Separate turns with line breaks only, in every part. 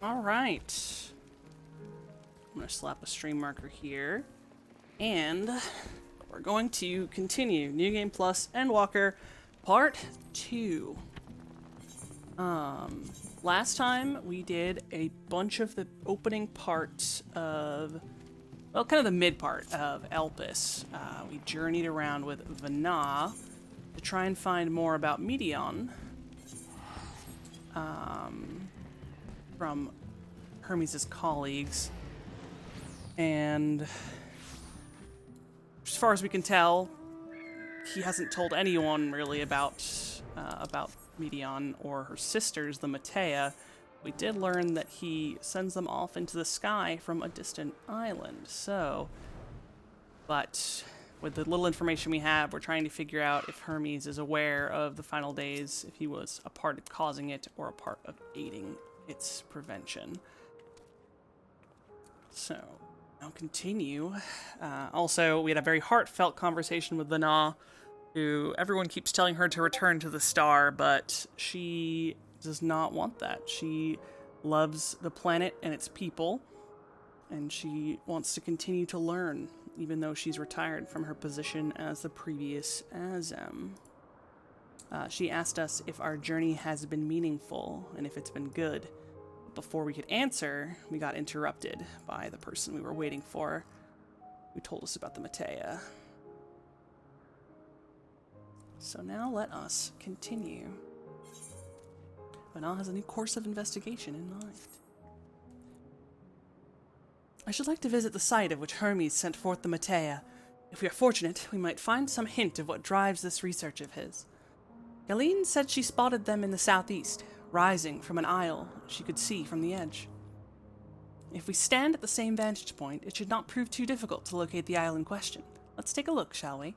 Alright. I'm going to slap a stream marker here. And we're going to continue New Game Plus Endwalker Part 2. Last time we did a bunch of the opening parts of, well, kind of the mid part of Elpis. We journeyed around with Vana to try and find more about Medion from Hermes' colleagues. And as far as we can tell, he hasn't told anyone really about Medion or her sisters, the Matea. We did learn that he sends them off into the sky from a distant island. So, but with the little information we have, we're trying to figure out if Hermes is aware of the final days, if he was a part of causing it or a part of aiding its prevention. So, I'll continue. Also, we had a very heartfelt conversation with Vana, who everyone keeps telling her to return to the star, but she does not want that. She loves the planet and its people, and she wants to continue to learn, even though she's retired from her position as the previous Azem. She asked us if our journey has been meaningful and if it's been good. Before we could answer, we got interrupted by the person we were waiting for, who told us about the Matea. So now let us continue. Vana has a new course of investigation in mind. I should like to visit the site of which Hermes sent forth the Matea. If we are fortunate, we might find some hint of what drives this research of his. Galeen said she spotted them in the southeast, rising from an isle she could see from the edge. If we stand at the same vantage point, it should not prove too difficult to locate the isle in question. Let's take a look, shall we?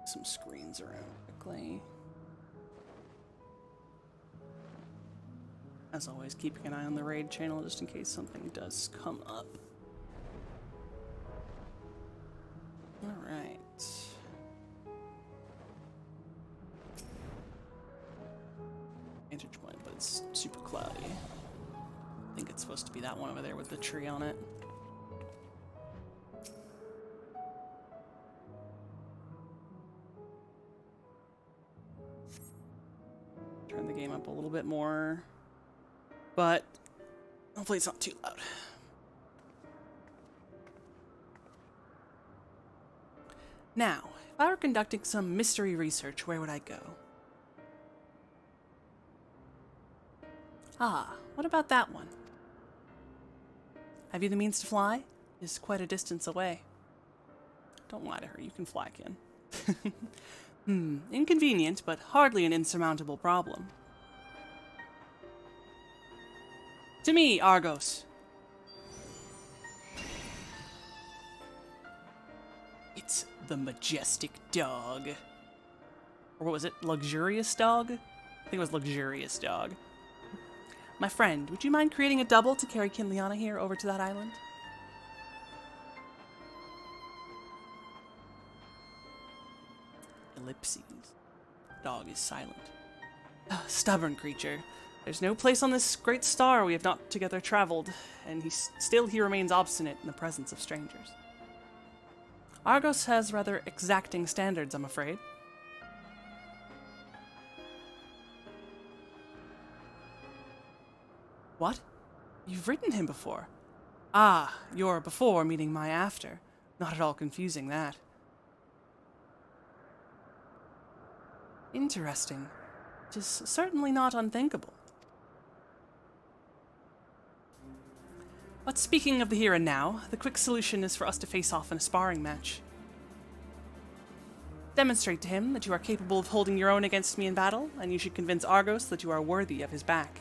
Some screens around quickly. As always, keeping an eye on the raid channel just in case something does come up. Alright. Vantage point, but it's super cloudy. I think it's supposed to be that one over there with the tree on it. Turn the game up a little bit more, but hopefully it's not too loud. Now, if I were conducting some mystery research, where would I go? Ah, what about that one? Have you the means to fly? It's quite a distance away. Don't lie to her, you can fly, Ken. Inconvenient, but hardly an insurmountable problem. To me, Argos. It's the majestic dog. Or what was it? Luxurious dog? I think it was luxurious dog. My friend, would you mind creating a double to carry Kinliana here over to that island? Ellipses. Dog is silent. Stubborn creature. There's no place on this great star we have not together traveled, and he remains obstinate in the presence of strangers. Argos has rather exacting standards, I'm afraid. What? You've written him before? Ah, your before meaning my after. Not at all confusing, that. Interesting. It is certainly not unthinkable. But speaking of the here and now, the quick solution is for us to face off in a sparring match. Demonstrate to him that you are capable of holding your own against me in battle, and you should convince Argos that you are worthy of his back.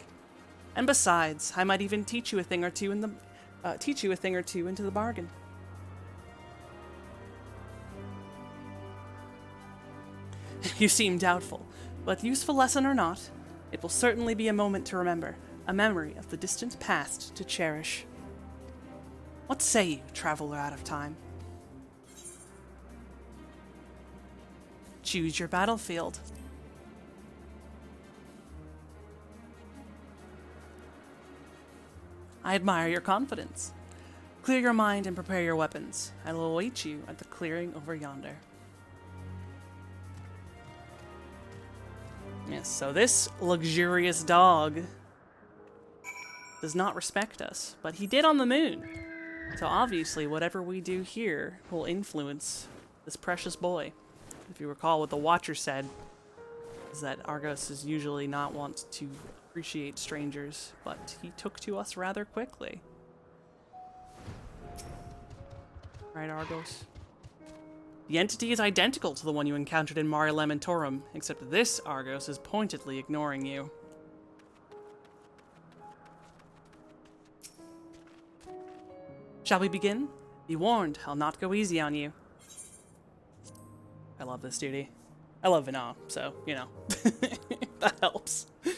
And besides, I might even teach you a thing or two into the bargain. You seem doubtful, but useful lesson or not, it will certainly be a moment to remember, a memory of the distant past to cherish. What say you, traveler out of time? Choose your battlefield. I admire your confidence. Clear your mind and prepare your weapons. I will await you at the clearing over yonder. Yes, so this luxurious dog does not respect us, but he did on the moon. So obviously, whatever we do here will influence this precious boy. If you recall what the Watcher said, is that Argos is usually not wont to appreciate strangers, but he took to us rather quickly. Right, Argos? The entity is identical to the one you encountered in Mare Lamentorum, except this Argos is pointedly ignoring you. Shall we begin? Be warned, I'll not go easy on you. I love this duty. I love Vina, so, you know, that helps. Yeah,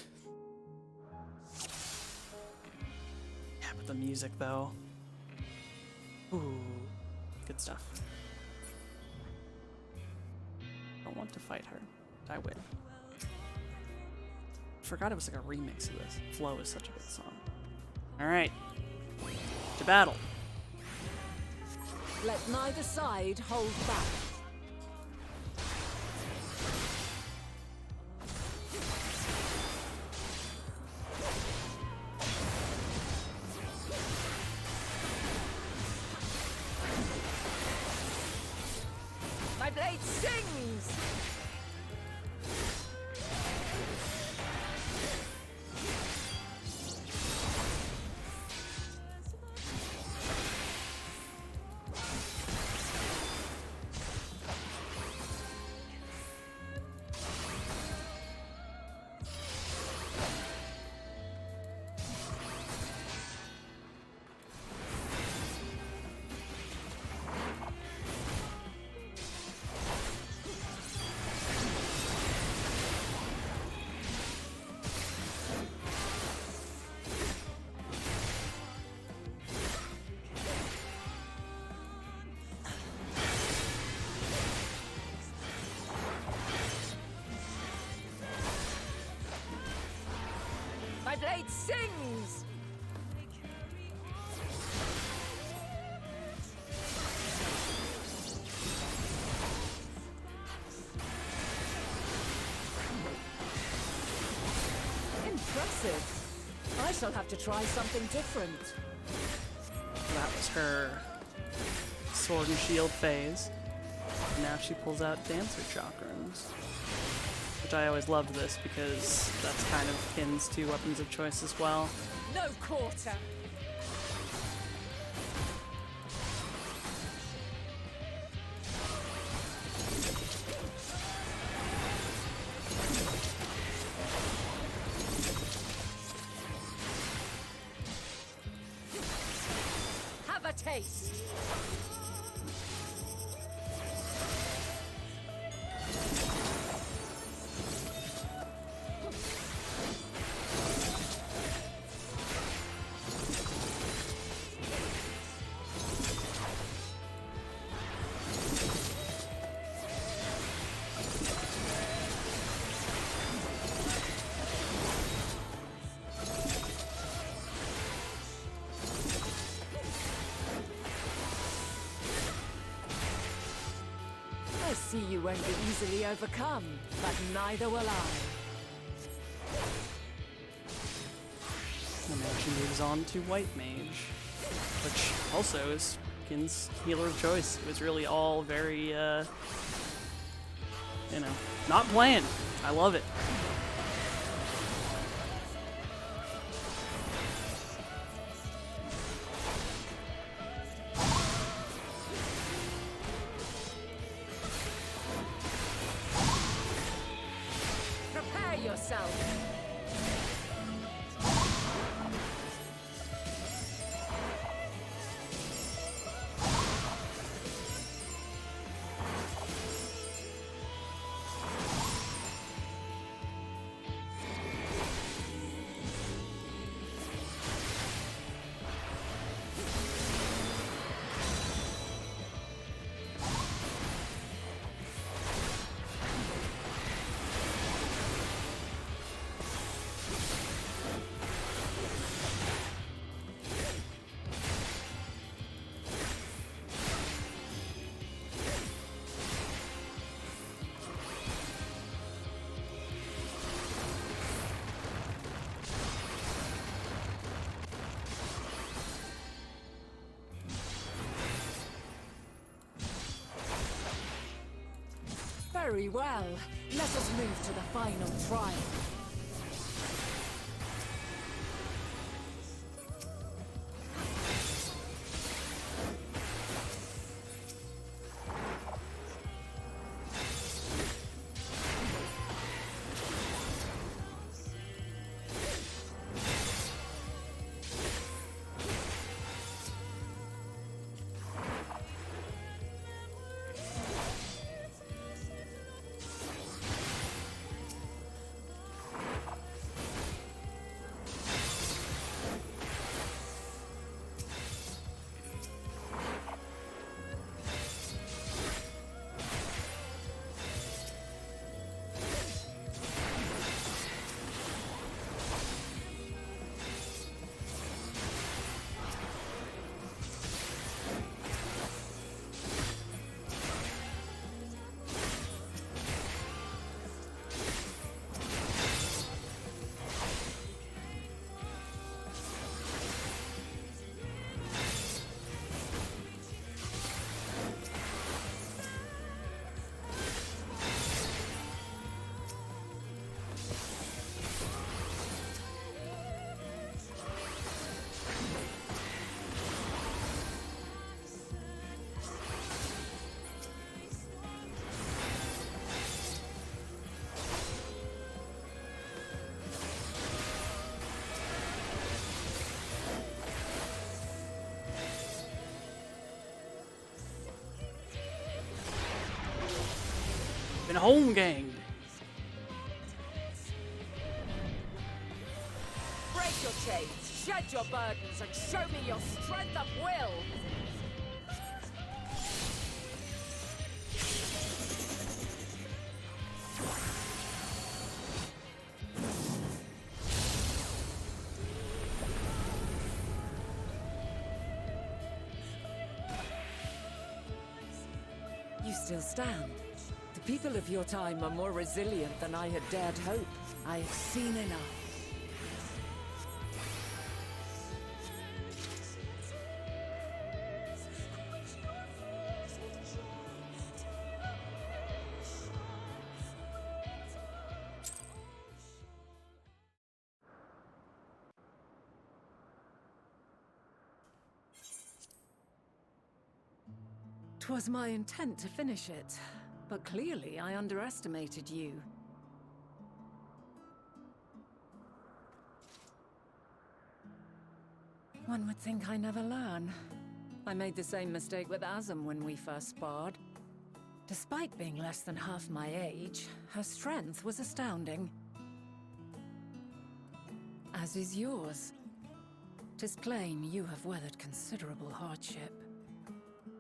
but the music, though. Ooh, good stuff. Don't want to fight her. I win. Forgot it was like a remix of this. Flow is such a good song. Alright. To battle.
Let neither side hold back. My blade sings! My blade sings! Impressive. I shall have to try something different.
That was her sword and shield phase. Now she pulls out Dancer Chakrams. Which I always loved this because that's kind of Kin's two weapons of choice as well.
No quarter. Have a taste. I see you won't be easily overcome, but neither will I.
And now she moves on to White Mage, which also is Kin's healer of choice. It was really all very, you know, not planned. I love it.
Prepare yourself. Very well. Let us move to the final trial.
Been home ganged.
Break your chains, shed your burdens, and show me your strength of will. You still stand. The people of your time are more resilient than I had dared hope. I have seen enough. Twas my intent to finish it, but clearly I underestimated you. One would think I never learn. I made the same mistake with Azem when we first sparred. Despite being less than half my age, her strength was astounding. As is yours. 'Tis plain you have weathered considerable hardship.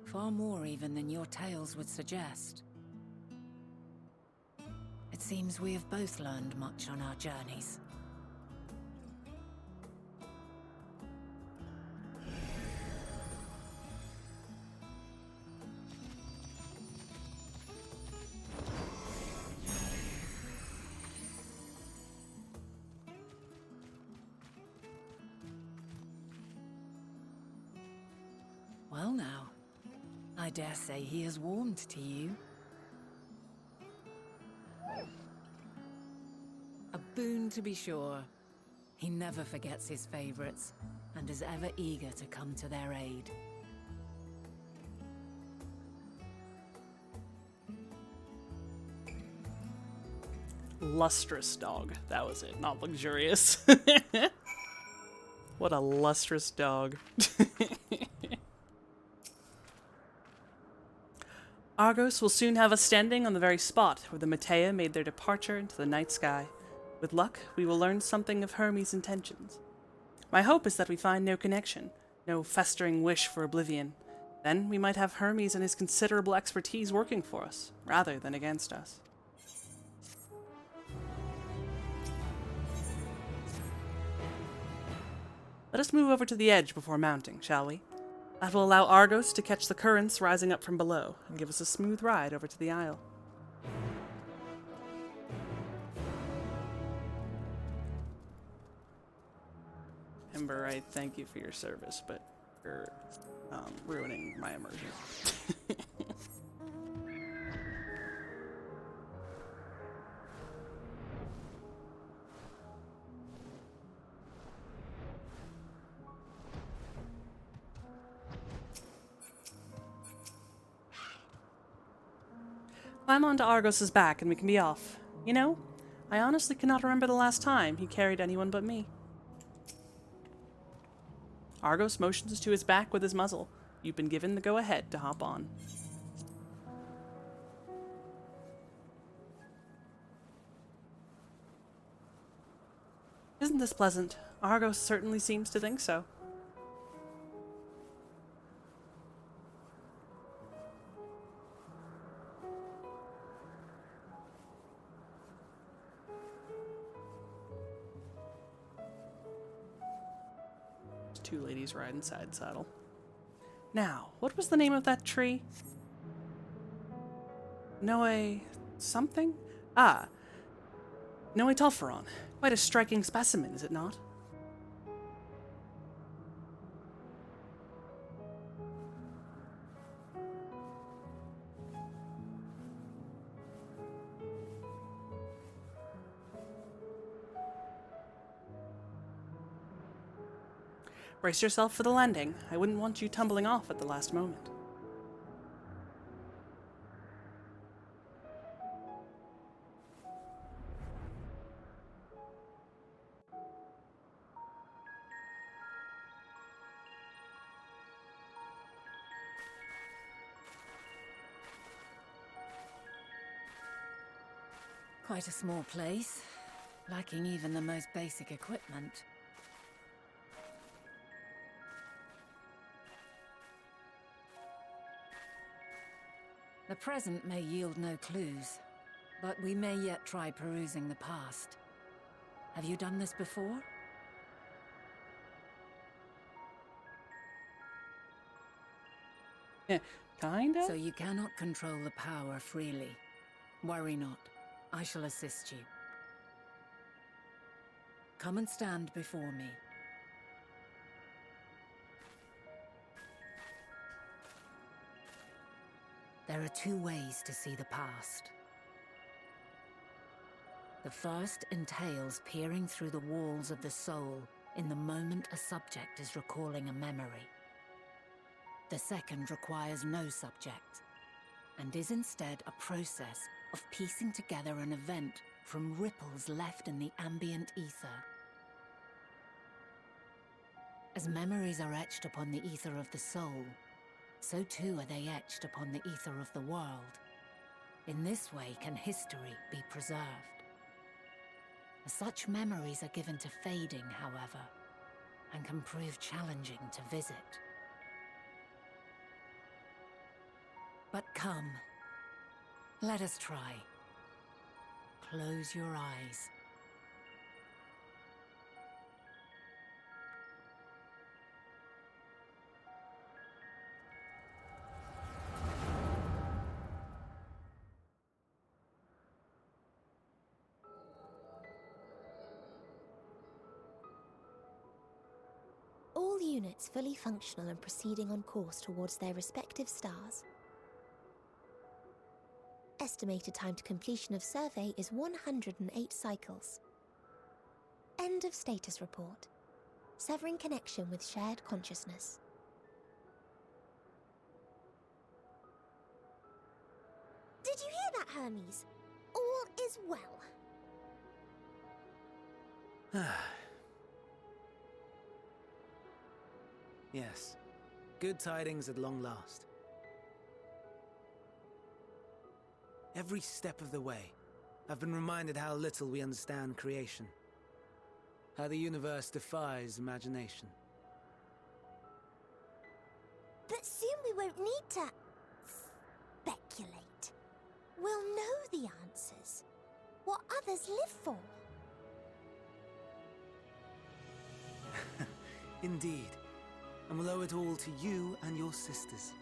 Far more even than your tales would suggest. It seems we have both learned much on our journeys. Well now, I dare say he has warmed to you. A boon to be sure. He never forgets his favorites, and is ever eager to come to their aid.
Lustrous dog. That was it, not luxurious. What a lustrous dog. Argos will soon have us standing on the very spot where the Matea made their departure into the night sky. With luck, we will learn something of Hermes' intentions. My hope is that we find no connection, no festering wish for oblivion. Then we might have Hermes and his considerable expertise working for us, rather than against us. Let us move over to the edge before mounting, shall we? That will allow Argos to catch the currents rising up from below, and give us a smooth ride over to the isle. Ember, I thank you for your service, but you're ruining my immersion. Climb onto Argos's back and we can be off. You know, I honestly cannot remember the last time he carried anyone but me. Argos motions to his back with his muzzle. You've been given the go-ahead to hop on. Isn't this pleasant? Argos certainly seems to think so. Two ladies riding side saddle. Now, what was the name of that tree? Noe... something? Ah, Noe Tolferon. Quite a striking specimen, is it not? Brace yourself for the landing. I wouldn't want you tumbling off at the last moment.
Quite a small place, lacking even the most basic equipment. The present may yield no clues, but we may yet try perusing the past. Have you done this before?
Yeah, kinda?
So you cannot control the power freely. Worry not. I shall assist you. Come and stand before me. There are two ways to see the past. The first entails peering through the walls of the soul in the moment a subject is recalling a memory. The second requires no subject, and is instead a process of piecing together an event from ripples left in the ambient ether. As memories are etched upon the ether of the soul, so too are they etched upon the ether of the world. In this way can history be preserved. Such memories are given to fading, however, and can prove challenging to visit. But come, let us try. Close your eyes.
All units fully functional and proceeding on course towards their respective stars. Estimated time to completion of survey is 108 cycles. End of status report. Severing connection with shared consciousness. Did you hear that, Hermes? All is well.
Yes. Good tidings at long last. Every step of the way, I've been reminded how little we understand creation. How the universe defies imagination.
But soon we won't need to speculate. We'll know the answers. What others live for.
Indeed. And we'll owe it all to you and your sisters.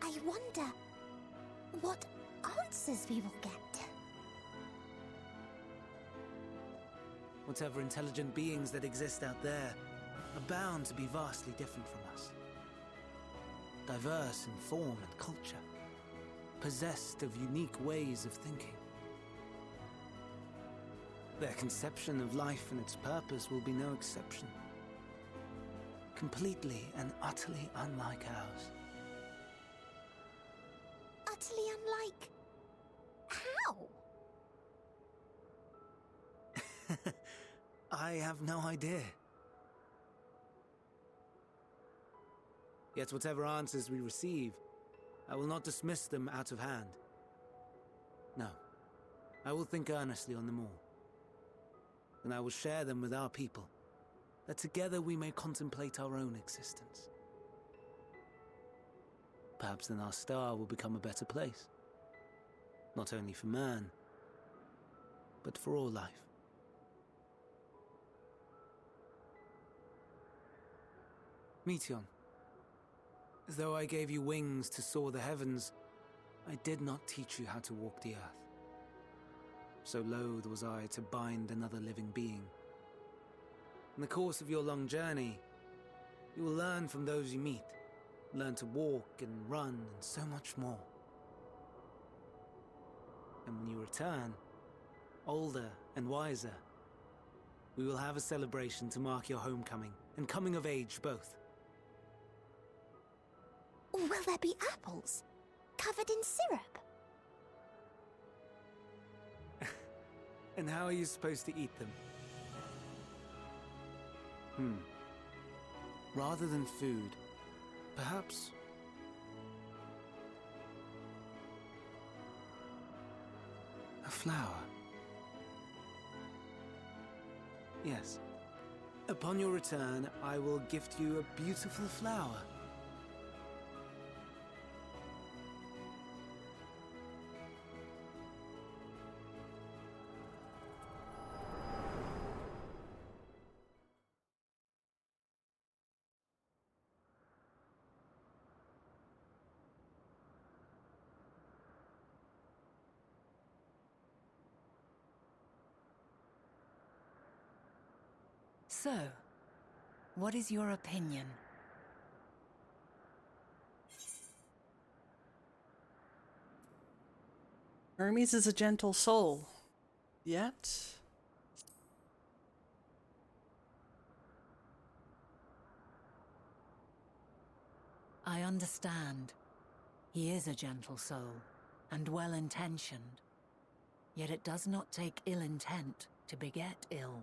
I wonder what answers we will get.
Whatever intelligent beings that exist out there are bound to be vastly different from us. Diverse in form and culture, possessed of unique ways of thinking. Their conception of life and its purpose will be no exception. Completely and utterly unlike ours. I have no idea. Yet whatever answers we receive, I will not dismiss them out of hand. No, I will think earnestly on them all. And I will share them with our people, that together we may contemplate our own existence. Perhaps then our star will become a better place. Not only for man, but for all life. Meteon, though I gave you wings to soar the heavens, I did not teach you how to walk the earth. So loath was I to bind another living being. In the course of your long journey, you will learn from those you meet, learn to walk and run and so much more. And when you return, older and wiser, we will have a celebration to mark your homecoming and coming of age both.
Or will there be apples covered in syrup?
And how are you supposed to eat them? Rather than food, perhaps... a flower. Yes. Upon your return, I will gift you a beautiful flower.
So, what is your opinion?
Hermes is a gentle soul. Yet...
I understand. He is a gentle soul, and well-intentioned. Yet it does not take ill intent to beget ill.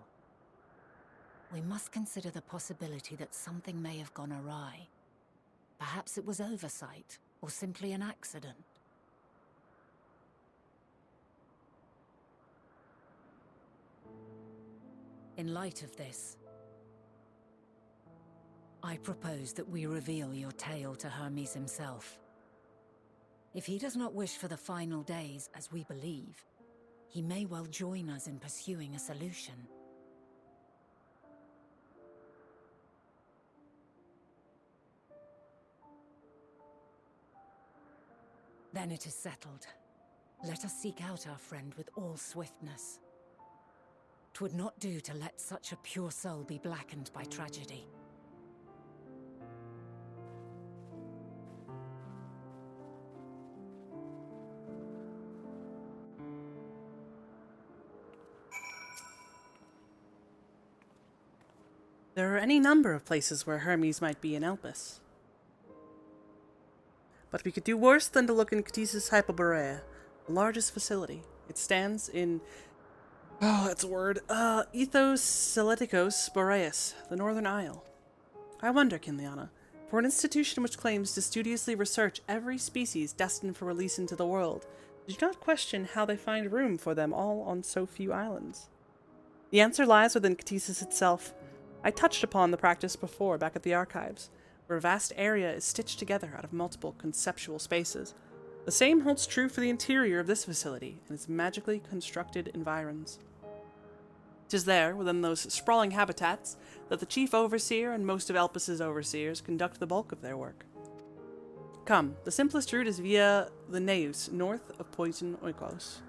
We must consider the possibility that something may have gone awry. Perhaps it was oversight, or simply an accident. In light of this, I propose that we reveal your tale to Hermes himself. If he does not wish for the final days, as we believe, he may well join us in pursuing a solution. Then it is settled. Let us seek out our friend with all swiftness. 'Twould not do to let such a pure soul be blackened by tragedy.
There are any number of places where Hermes might be in Elpis. But we could do worse than to look in Ctesis Hyperborea, the largest facility. It stands in... oh, that's a word. Ethos Seleticos Boreas, the Northern Isle. I wonder, Kinliana, for an institution which claims to studiously research every species destined for release into the world, did you not question how they find room for them all on so few islands? The answer lies within Ctesis itself. I touched upon the practice before back at the archives, where a vast area is stitched together out of multiple conceptual spaces. The same holds true for the interior of this facility and its magically constructed environs. 'Tis there, within those sprawling habitats, that the chief overseer and most of Elpis's overseers conduct the bulk of their work. Come, the simplest route is via the Neus, north of Poison Oikos.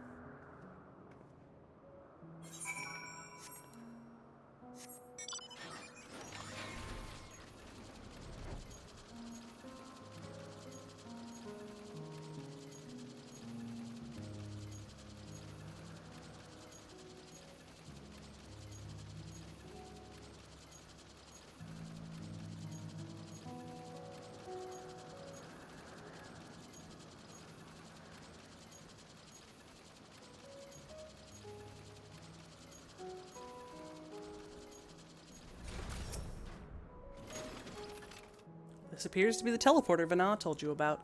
This appears to be the teleporter Vana told you about.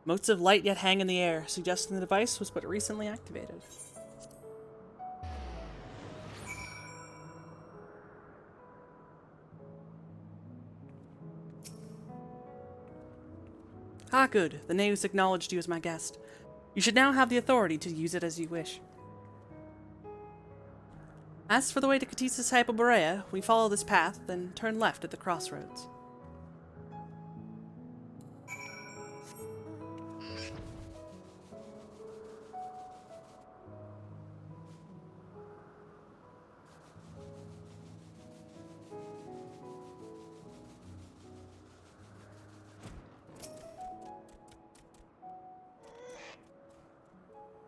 Motes of light yet hang in the air, suggesting the device was but recently activated. Ah, good. The Neus acknowledged you as my guest. You should now have the authority to use it as you wish. As for the way to Katisa's Hyperborea, we follow this path, then turn left at the crossroads.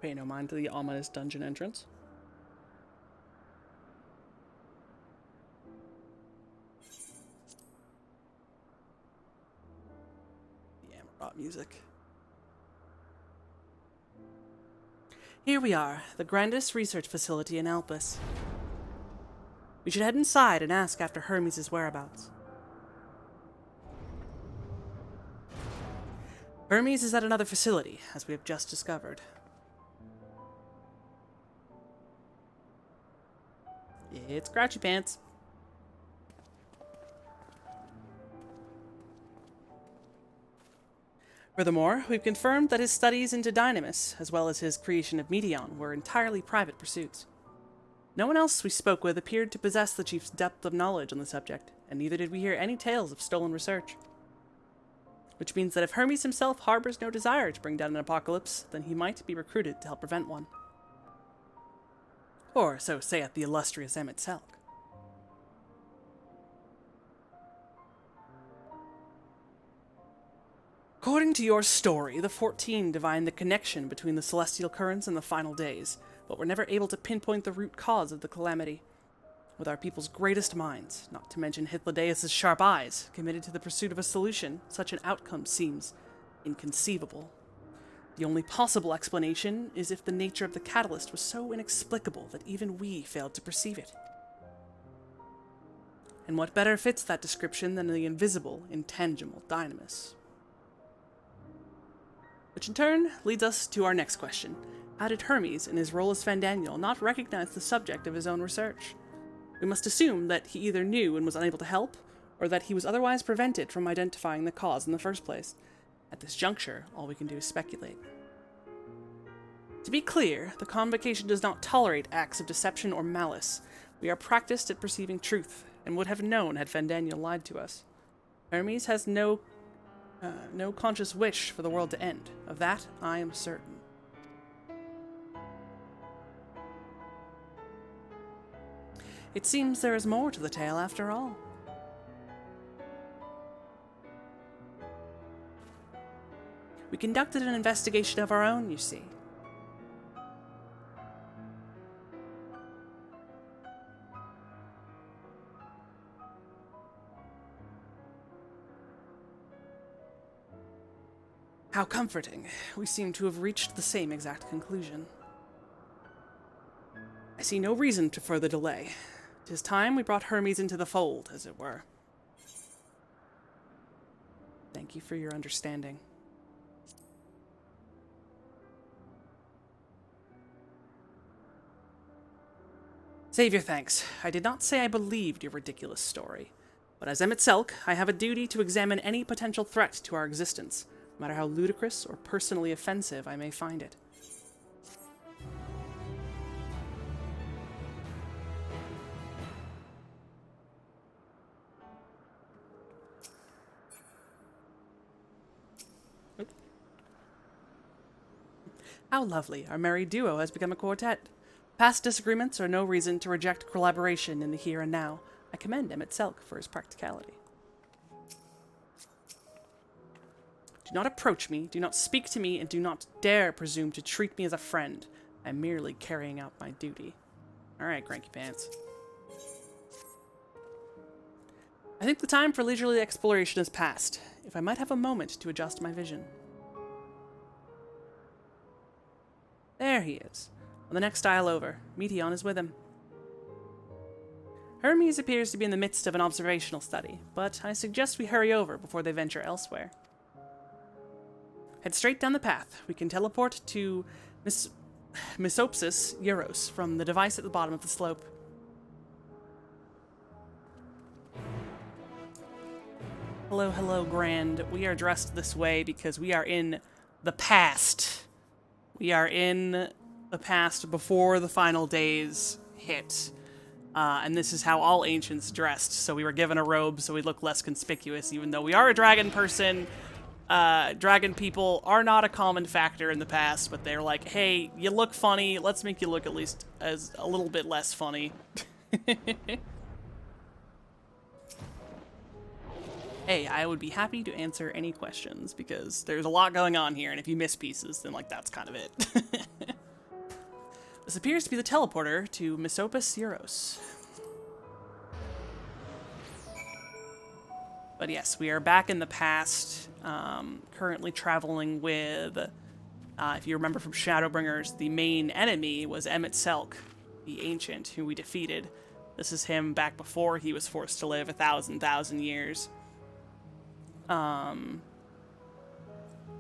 Pay no mind to the ominous dungeon entrance. The Amarot music. Here we are, the grandest research facility in Elpis. We should head inside and ask after Hermes' whereabouts. Hermes is at another facility, as we have just discovered. It's Crouchy Pants. Furthermore, we've confirmed that his studies into Dynamis, as well as his creation of Meteon, were entirely private pursuits. No one else we spoke with appeared to possess the chief's depth of knowledge on the subject, and neither did we hear any tales of stolen research. Which means that if Hermes himself harbors no desire to bring down an apocalypse, then he might be recruited to help prevent one. Or so saith the illustrious Emmett Selk. According to your story, the 14 divined the connection between the celestial currents and the final days, but were never able to pinpoint the root cause of the calamity. With our people's greatest minds, not to mention Hythlodaeus' sharp eyes, committed to the pursuit of a solution, such an outcome seems inconceivable. The only possible explanation is if the nature of the catalyst was so inexplicable that even we failed to perceive it. And what better fits that description than the invisible, intangible Dynamis? Which in turn leads us to our next question. How did Hermes, in his role as Fandaniel, not recognize the subject of his own research? We must assume that he either knew and was unable to help, or that he was otherwise prevented from identifying the cause in the first place. At this juncture, all we can do is speculate. To be clear, the Convocation does not tolerate acts of deception or malice. We are practiced at perceiving truth, and would have known had Fandaniel lied to us. Hermes has no conscious wish for the world to end. Of that, I am certain. It seems there is more to the tale after all. We conducted an investigation of our own, you see. How comforting. We seem to have reached the same exact conclusion. I see no reason to further delay. 'Tis time we brought Hermes into the fold, as it were. Thank you for your understanding. Save your thanks. I did not say I believed your ridiculous story. But as Emmett Selk, I have a duty to examine any potential threat to our existence, no matter how ludicrous or personally offensive I may find it. How lovely. Our merry duo has become a quartet. Past disagreements are no reason to reject collaboration in the here and now. I commend Emmett Selk for his practicality. Do not approach me, do not speak to me, and do not dare presume to treat me as a friend. I'm merely carrying out my duty. Alright, Cranky Pants. I think the time for leisurely exploration has passed. If I might have a moment to adjust my vision. There he is. On the next aisle over. Meteon is with him. Hermes appears to be in the midst of an observational study, but I suggest we hurry over before they venture elsewhere. Head straight down the path. We can teleport to Misopsis Euros from the device at the bottom of the slope. Hello, hello, Grand. We are dressed this way because we are in the past. We are in the past before the final days hit. And this is how all ancients dressed. So we were given a robe so we look less conspicuous, even though we are a dragon person. Dragon people are not a common factor in the past, but they're like, hey, you look funny. Let's make you look at least as a little bit less funny. Hey, I would be happy to answer any questions because there's a lot going on here, and if you miss pieces, then like that's kind of it. This appears to be the teleporter to Misopus Euros. But yes, we are back in the past, currently traveling with, if you remember from Shadowbringers, the main enemy was Emmett Selk, the Ancient, who we defeated. This is him back before he was forced to live 1,000 years.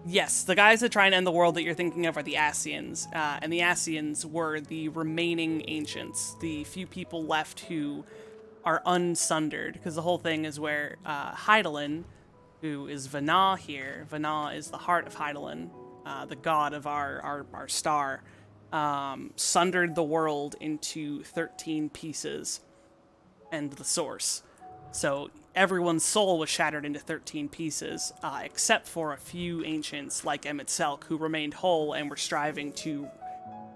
Yes, the guys that try and end the world that you're thinking of are the Ascians, and the Ascians were the remaining Ancients, the few people left who are unsundered, because the whole thing is where Hydaelyn, who is Vana here, Vana is the heart of Hydaelyn, the god of our star, sundered the world into 13 pieces, and the source. So everyone's soul was shattered into 13 pieces, except for a few ancients like Emmett Selk, who remained whole and were striving to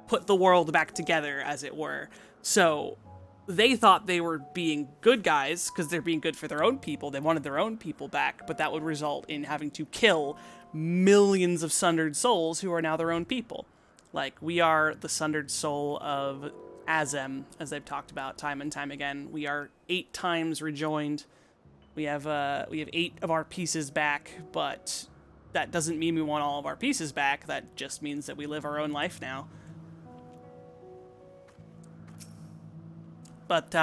put the world back together, as it were. So they thought they were being good guys, because they're being good for their own people. They wanted their own people back, but that would result in having to kill millions of sundered souls who are now their own people. Like, we are the sundered soul of Azem, as they've talked about time and time again. We are 8 times rejoined. We have 8 of our pieces back, but that doesn't mean we want all of our pieces back. That just means that we live our own life now. But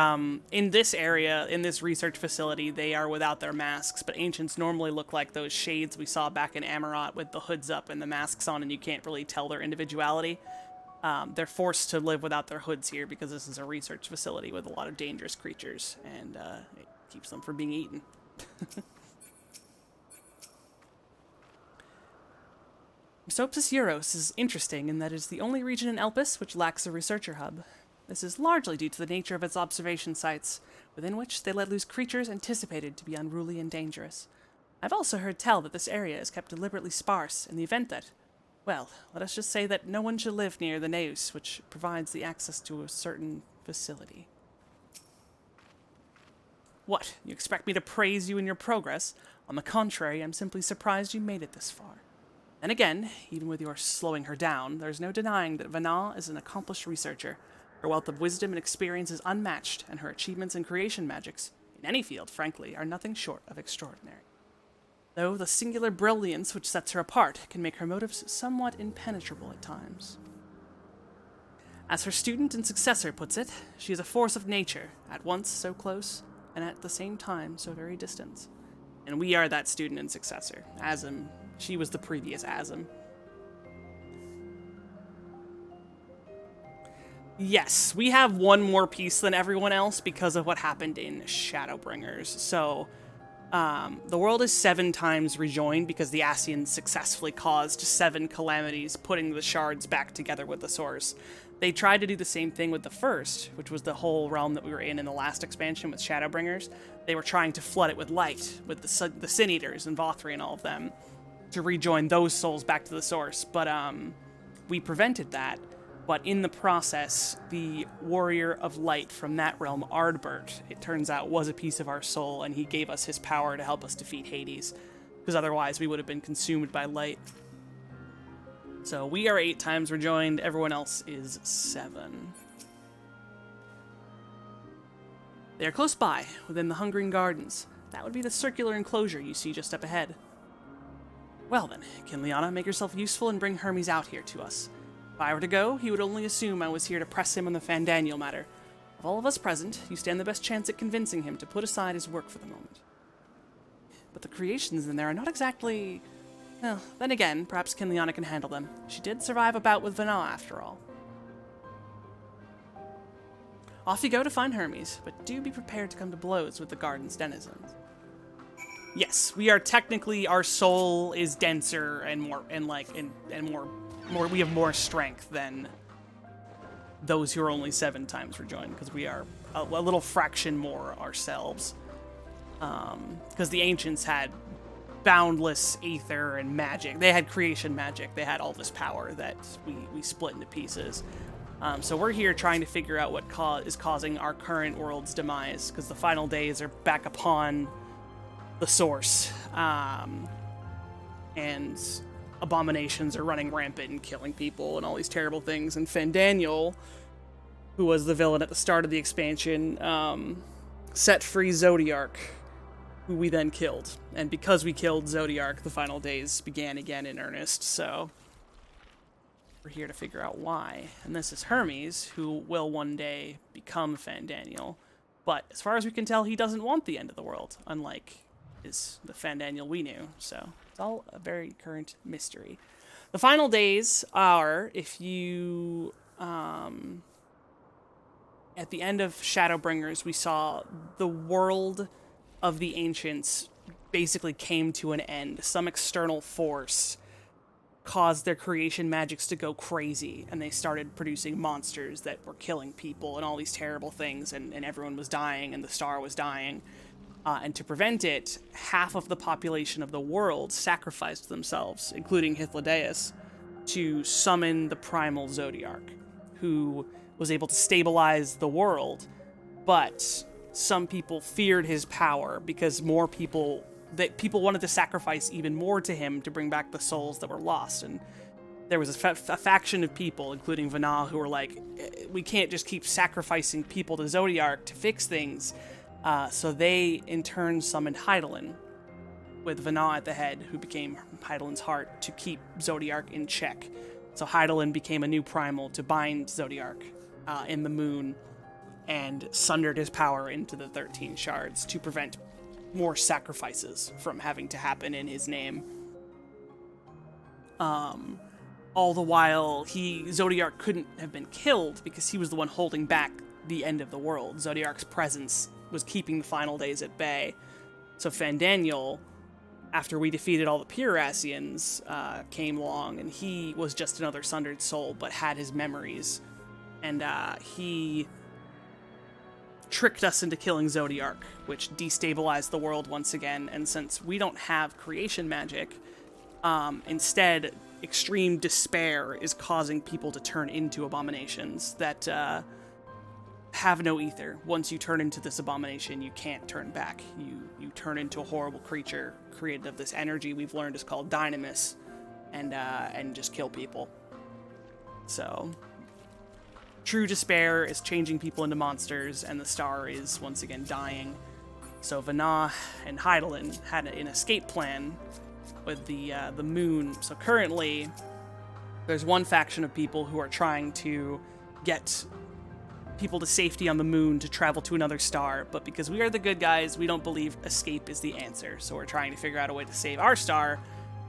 in this area, in this research facility, they are without their masks, but ancients normally look like those shades we saw back in Amarot with the hoods up and the masks on, and you can't really tell their individuality. They're forced to live without their hoods here because this is a research facility with a lot of dangerous creatures, and it keeps them from being eaten. Misopsis Euros is interesting in that it is the only region in Elpis which lacks a researcher hub. This is largely due to the nature of its observation sites, within which they let loose creatures anticipated to be unruly and dangerous. I've also heard tell that this area is kept deliberately sparse in the event that, well, let us just say that no one should live near the Neus, which provides the access to a certain facility. What, you expect me to praise you in your progress? On the contrary, I'm simply surprised you made it this far. And again, even with your slowing her down, there's no denying that Vana is an accomplished researcher. Her wealth of wisdom and experience is unmatched, and her achievements in creation magics, in any field, frankly, are nothing short of extraordinary. Though the singular brilliance which sets her apart can make her motives somewhat impenetrable at times. As her student and successor puts it, she is a force of nature, at once so close, and at the same time so very distant. And we are that student and successor. Azem, she was the previous Azem. Yes, we have one more piece than everyone else because of what happened in Shadowbringers. So, the world is 7 times rejoined because the Ascians successfully caused 7 calamities, putting the shards back together with the source. They tried to do the same thing with the first, which was the whole realm that we were in the last expansion with Shadowbringers. They were trying to flood it with light, with the Sin Eaters and Vothri and all of them, to rejoin those souls back to the source. But we prevented that. But in the process, the Warrior of Light from that realm, Ardbert, it turns out was a piece of our soul, and he gave us his power to help us defeat Hades, because otherwise we would have been consumed by light. So we are 8 times rejoined, everyone else is 7. They are close by, within the Hungering Gardens. That would be the circular enclosure you see just up ahead. Well then, Kinliana, make yourself useful and bring Hermes out here to us. If I were to go, he would only assume I was here to press him on the Fandaniel matter. Of all of us present, you stand the best chance at convincing him to put aside his work for the moment. But the creations in there are not exactly... Well, then again, perhaps Kinliana can handle them. She did survive a bout with Vana, after all. Off you go to find Hermes, but do be prepared to come to blows with the garden's denizens. Yes, we are technically, our soul is denser and more, we have more strength than those who are only 7 times rejoined, because we are a little fraction more ourselves. Because the ancients had boundless aether and magic. They had creation magic. They had all this power that we split into pieces. So we're here trying to figure out what is causing our current world's demise, because the final days are back upon the source. And abominations are running rampant and killing people and all these terrible things. And Fandaniel, who was the villain at the start of the expansion, set free Zodiark, who we then killed. And because we killed Zodiark, the final days began again in earnest, so we're here to figure out why. And this is Hermes, who will one day become Fandaniel. But as far as we can tell, he doesn't want the end of the world, unlike the Fandaniel we knew. So it's all a very current mystery. The final days are, if you... at the end of Shadowbringers, we saw the world of the ancients basically came to an end. Some external force caused their creation magics to go crazy, and they started producing monsters that were killing people and all these terrible things, and everyone was dying, and the star was dying. And to prevent it, half of the population of the world sacrificed themselves, including Hythlodaeus, to summon the primal Zodiark, who was able to stabilize the world, but some people feared his power because people wanted to sacrifice even more to him to bring back the souls that were lost. And there was a faction of people, including Vana, who were like, we can't just keep sacrificing people to Zodiark to fix things. So they, in turn, summoned Hydaelyn, with Vana at the head, who became Hydaelyn's heart, to keep Zodiark in check. So Hydaelyn became a new primal to bind Zodiark in the moon, and sundered his power into the 13 shards to prevent more sacrifices from having to happen in his name. All the while, Zodiark couldn't have been killed because he was the one holding back the end of the world. Zodiark's presence was keeping the final days at bay. So Fandaniel, after we defeated all the Purasians, came along, and he was just another sundered soul, but had his memories. And he tricked us into killing Zodiark, which destabilized the world once again. And since we don't have creation magic, instead, extreme despair is causing people to turn into abominations that have no ether. Once you turn into this abomination, you can't turn back. You turn into a horrible creature created of this energy we've learned is called dynamis, and just kill people. So true despair is changing people into monsters, and the star is once again dying. So Vana and Hydaelyn had an escape plan with the moon. So currently, there's one faction of people who are trying to get people to safety on the moon to travel to another star, but because we are the good guys, we don't believe escape is the answer. So we're trying to figure out a way to save our star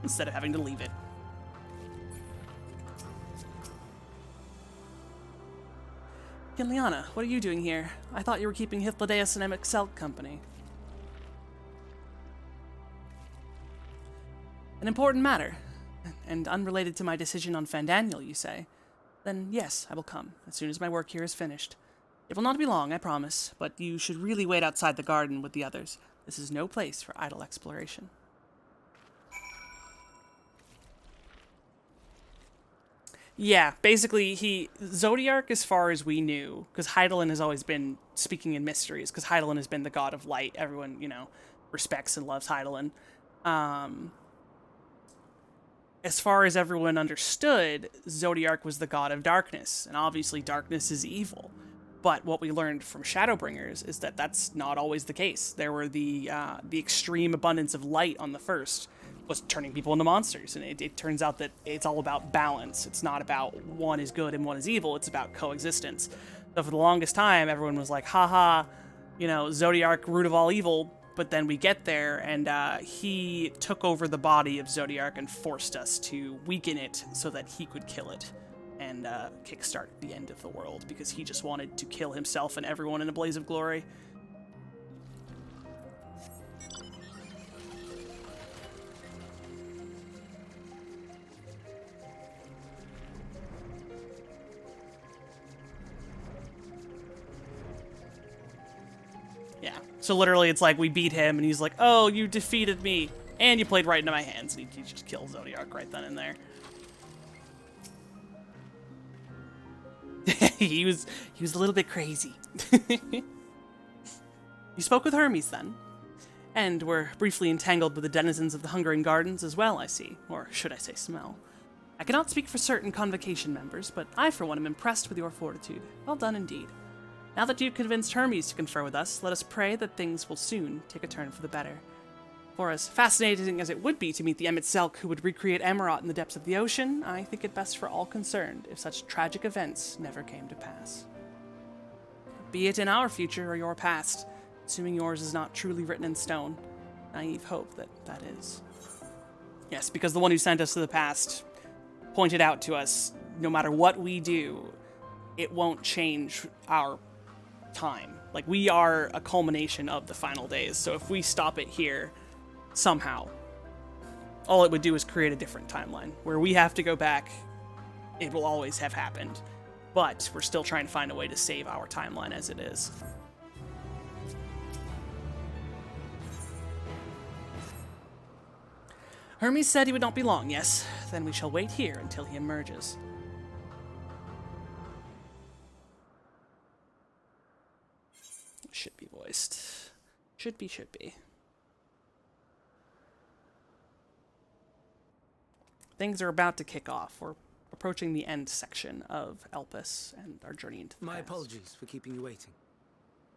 instead of having to leave it. Kinliana, what are you doing here? I thought you were keeping Hythlodaeus and MXL company. An important matter, and unrelated to my decision on Fandaniel, you say? Then yes, I will come, as soon as my work here is finished. It will not be long, I promise, but you should really wait outside the garden with the others. This is no place for idle exploration. Yeah, basically, Zodiark, as far as we knew, because Hydaelyn has always been speaking in mysteries, because Hydaelyn has been the god of light. Everyone, respects and loves Hydaelyn. As far as everyone understood, Zodiark was the god of darkness, and obviously darkness is evil. But what we learned from Shadowbringers is that that's not always the case. There were the extreme abundance of light on the first was turning people into monsters, and it turns out that it's all about balance. It's not about one is good and one is evil, it's about coexistence. So for the longest time, everyone was like, haha, Zodiark, root of all evil. But then we get there, and he took over the body of Zodiark and forced us to weaken it so that he could kill it and kickstart the end of the world, because he just wanted to kill himself and everyone in a blaze of glory. Yeah. So literally, it's like we beat him, and he's like, "Oh, you defeated me, and you played right into my hands," and he just kills Zodiark right then and there. he was a little bit crazy. You spoke with Hermes then, and were briefly entangled with the denizens of the Hungering Gardens as well, I see, or should I say smell. I cannot speak for certain Convocation members, but I for one am impressed with your fortitude. Well done indeed. Now that you've convinced Hermes to confer with us, let us pray that things will soon take a turn for the better. For as fascinating as it would be to meet the Emet-Selch who would recreate Emerald in the depths of the ocean, I think it best for all concerned if such tragic events never came to pass. Be it in our future or your past, assuming yours is not truly written in stone, naive hope that is. Yes, because the one who sent us to the past pointed out to us, no matter what we do, it won't change our time. Like, we are a culmination of the final days, so if we stop it here, somehow, all it would do is create a different timeline. Where we have to go back, it will always have happened. But we're still trying to find a way to save our timeline as it is. Hermes said he would not be long, yes. Then we shall wait here until he emerges. Should be voiced. Should be. Things are about to kick off. We're approaching the end section of Elpis and our journey into the
My
past.
apologies for keeping you waiting.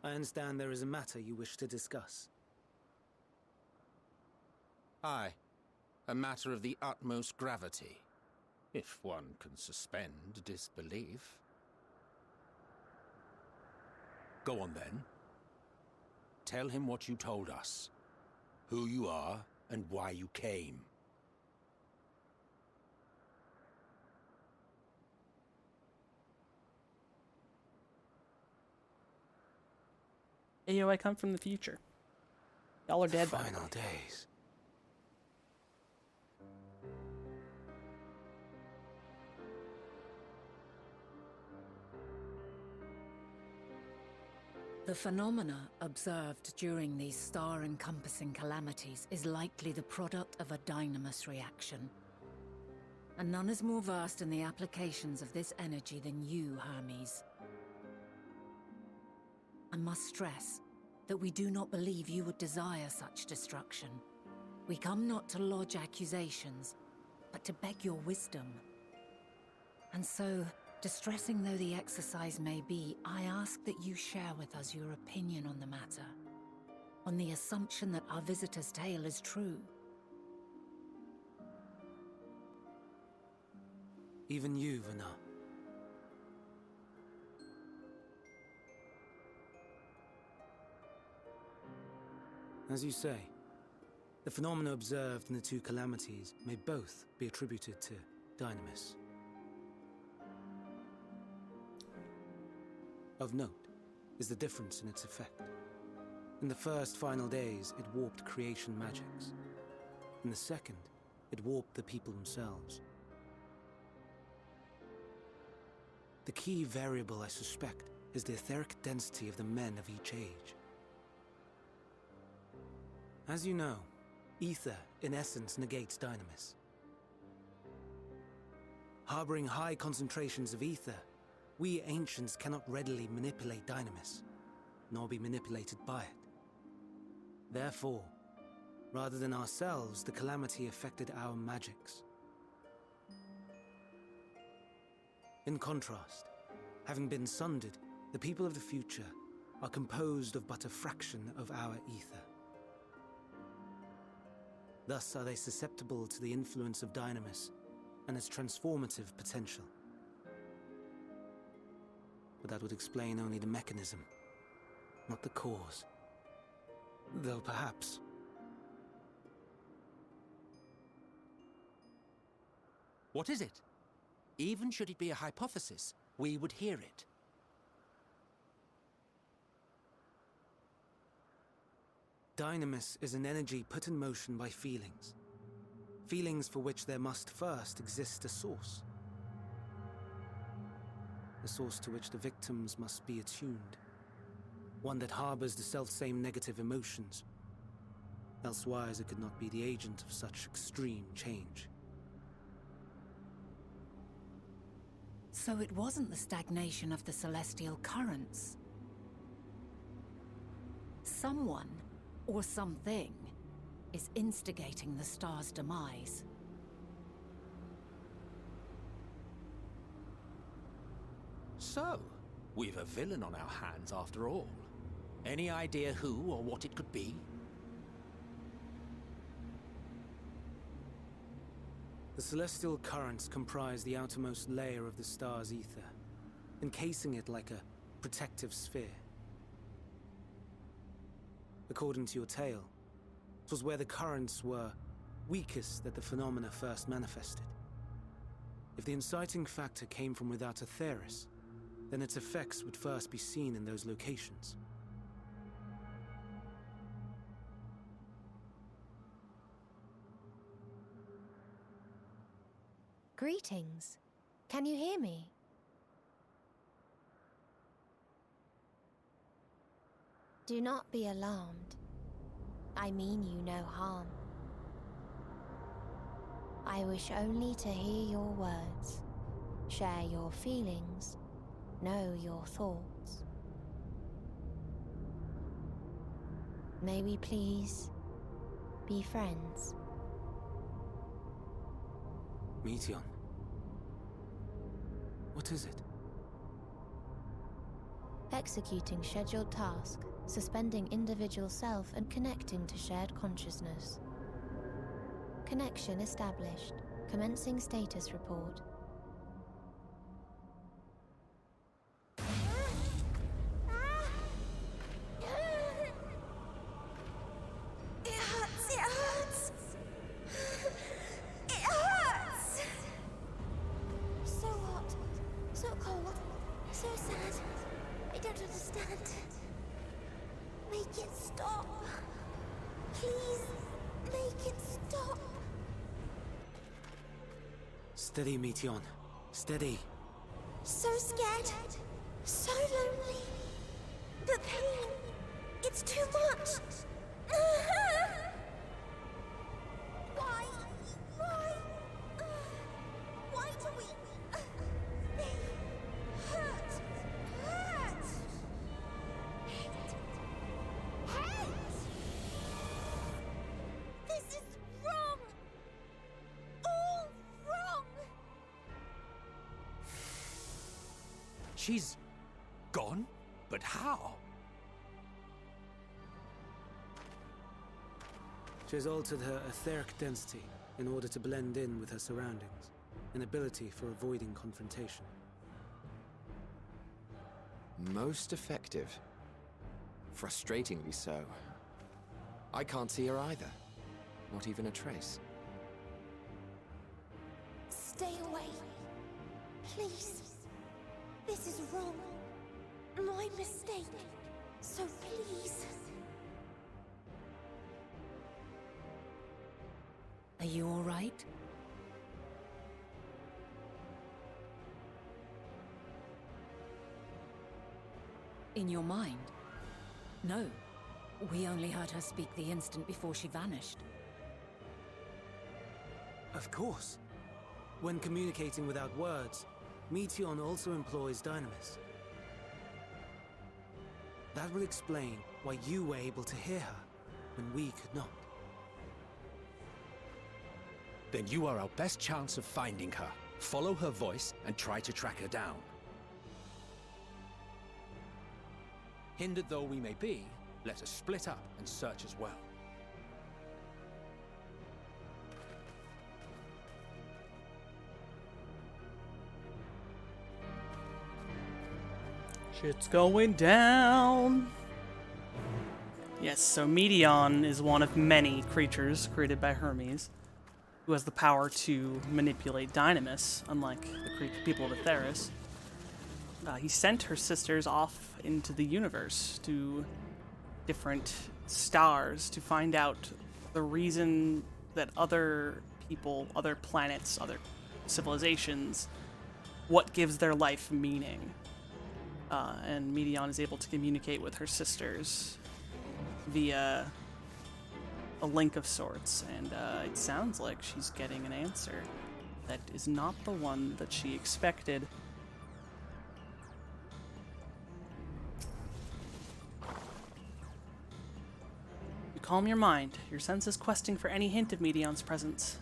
I understand there is a matter you wish to discuss.
Aye. A matter of the utmost gravity, if one can suspend disbelief. Go on then. Tell him what you told us, who you are, and why you came.
Ayo, I come from the future. Y'all are dead by now.
Final days.
The phenomena observed during these star-encompassing calamities is likely the product of a dynamis reaction. And none is more versed in the applications of this energy than you, Hermes. I must stress that we do not believe you would desire such destruction. We come not to lodge accusations, but to beg your wisdom. And so, distressing though the exercise may be, I ask that you share with us your opinion on the matter, on the assumption that our visitor's tale is true.
Even you, Vana. As you say, the phenomena observed in the two calamities may both be attributed to dynamis. Of note is the difference in its effect. In the first final days, it warped creation magics. In the second, it warped the people themselves. The key variable, I suspect, is the etheric density of the men of each age. As you know, ether, in essence, negates dynamis. Harboring high concentrations of ether, we ancients cannot readily manipulate dynamis, nor be manipulated by it. Therefore, rather than ourselves, the calamity affected our magics. In contrast, having been sundered, the people of the future are composed of but a fraction of our ether. Thus are they susceptible to the influence of dynamis and its transformative potential. but that would explain only the mechanism, not the cause. Though perhaps...
What is it? Even should it be a hypothesis, we would hear it.
Dynamis is an energy put in motion by feelings. Feelings for which there must first exist a source. A source to which the victims must be attuned. One that harbors the selfsame negative emotions. Elsewise it could not be the agent of such extreme change.
So it wasn't the stagnation of the celestial currents. Someone, or something, is instigating the star's demise.
So, we've a villain on our hands after all. Any idea who or what it could be?
The celestial currents comprise the outermost layer of the star's ether, encasing it like a protective sphere. According to your tale, it was where the currents were weakest that the phenomena first manifested. If the inciting factor came from without Aetheris, then its effects would first be seen in those locations.
Greetings. Can you hear me? Do not be alarmed. I mean you no harm. I wish only to hear your words, share your feelings, know your thoughts. May we please be friends?
Meteion. What is it?
Executing scheduled task, suspending individual self and connecting to shared consciousness. Connection established. Commencing status report.
It hurts, it hurts! It hurts!
So hot, so cold, so sad. I don't understand. Make it stop. Please, make it stop.
Steady, Meteion. Steady.
So scared, so lonely. The pain, it's too much. Why? Why? Why do we? They hurt. Hurt. Hate. Hate. This is wrong. All wrong.
She's gone? But how?
She has altered her etheric density in order to blend in with her surroundings, an ability for avoiding confrontation.
Most effective. Frustratingly so. I can't see her either. Not even a trace.
Stay away. Please. This is wrong. My mistake. So please.
Are you all right? In your mind? No. We only heard her speak the instant before she vanished.
Of course. When communicating without words, Meteion also employs Dynamis. That will explain why you were able to hear her, when we could not.
Then you are our best chance of finding her. Follow her voice and try to track her down. Hindered though we may be, let us split up and search as well.
Shit's going down. Yes, so Medion is one of many creatures created by Hermes, who has the power to manipulate Dynamis, unlike the people of Atheris. He sent her sisters off into the universe to different stars to find out the reason that other people, other planets, other civilizations, what gives their life meaning. And Medion is able to communicate with her sisters via a link of sorts, and it sounds like she's getting an answer that is not the one that she expected. You calm your mind, your senses questing for any hint of Medion's presence.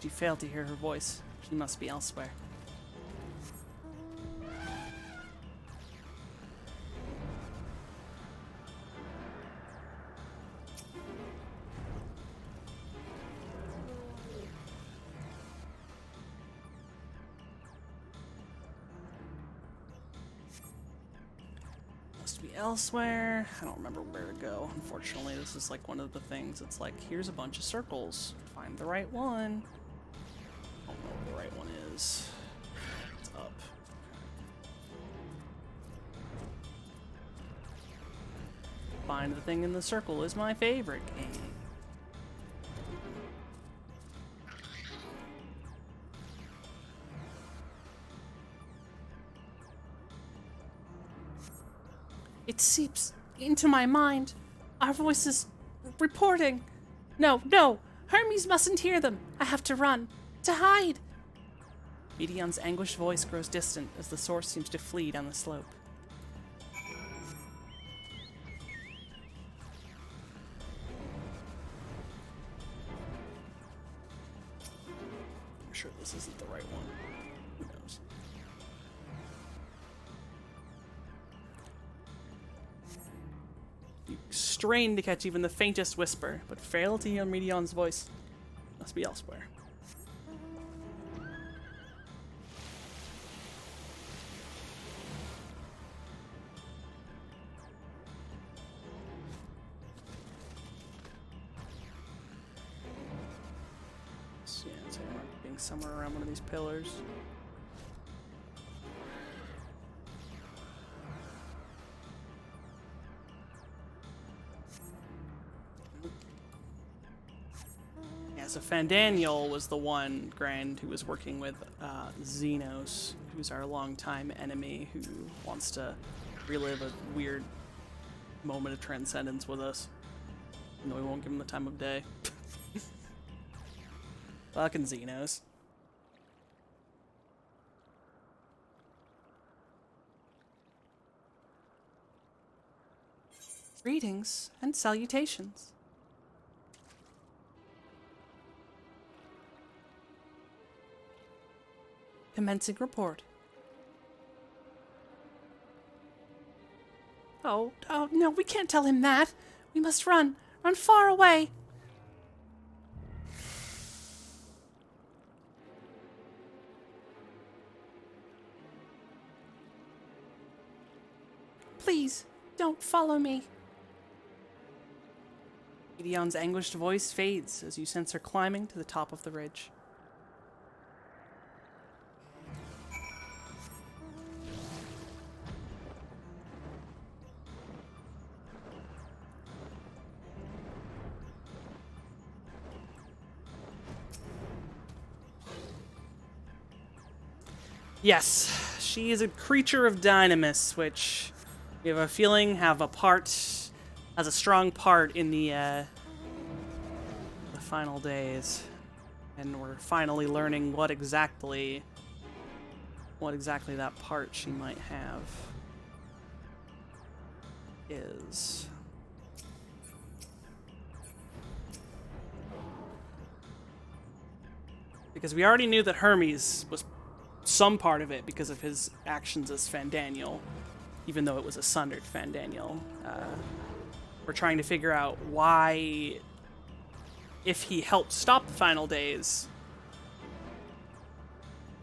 You fail to hear her voice. She must be elsewhere. Must be elsewhere. I don't remember where to go. Unfortunately, this is like one of the things. It's like, here's a bunch of circles. Find the right one. I don't know what the right one is. It's up. Find the thing in the circle is my favorite game. It seeps into my mind. Our voices reporting. No, no! Hermes mustn't hear them. I have to run. To hide! Medion's anguished voice grows distant as the source seems to flee down the slope. I'm sure this isn't the right one. Who knows? You strain to catch even the faintest whisper, but fail to hear Medion's voice. Must be elsewhere. So, yeah, it's being somewhere around one of these pillars. So Fandaniel was the one, Grand, who was working with Xenos, who's our longtime enemy, who wants to relive a weird moment of transcendence with us. No, we won't give him the time of day. Fucking Xenos. Greetings and salutations. Commencing report. Oh, no, we can't tell him that. We must run. Run far away. Please, don't follow me. Medion's anguished voice fades as you sense her climbing to the top of the ridge. Yes, she is a creature of Dynamis, which we have a feeling has a strong part in the final days, and we're finally learning what exactly that part she might have is. Because we already knew that Hermes was some part of it because of his actions as Fandaniel, even though it was a sundered Fandaniel. We're trying to figure out why, if he helped stop the final days,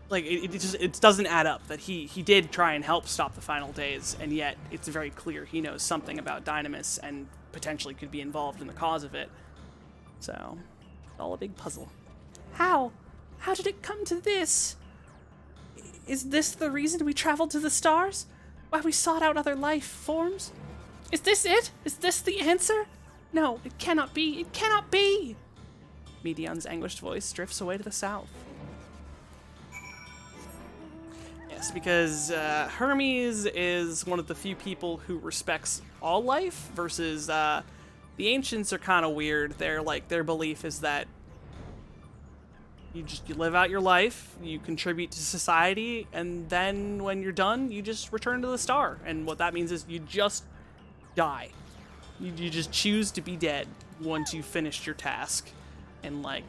like, it doesn't add up that he did try and help stop the final days, and yet it's very clear he knows something about Dynamis and potentially could be involved in the cause of it. So, it's all a big puzzle. How? How did it come to this? Is this the reason we traveled to the stars? Why we sought out other life forms? Is this it? Is this the answer? No, it cannot be. It cannot be! Medion's anguished voice drifts away to the south. Yes, because Hermes is one of the few people who respects all life, versus the ancients are kind of weird. Their belief is that you live out your life, you contribute to society, and then when you're done, you just return to the star. And what that means is you just die. You just choose to be dead once you've finished your task. And, like,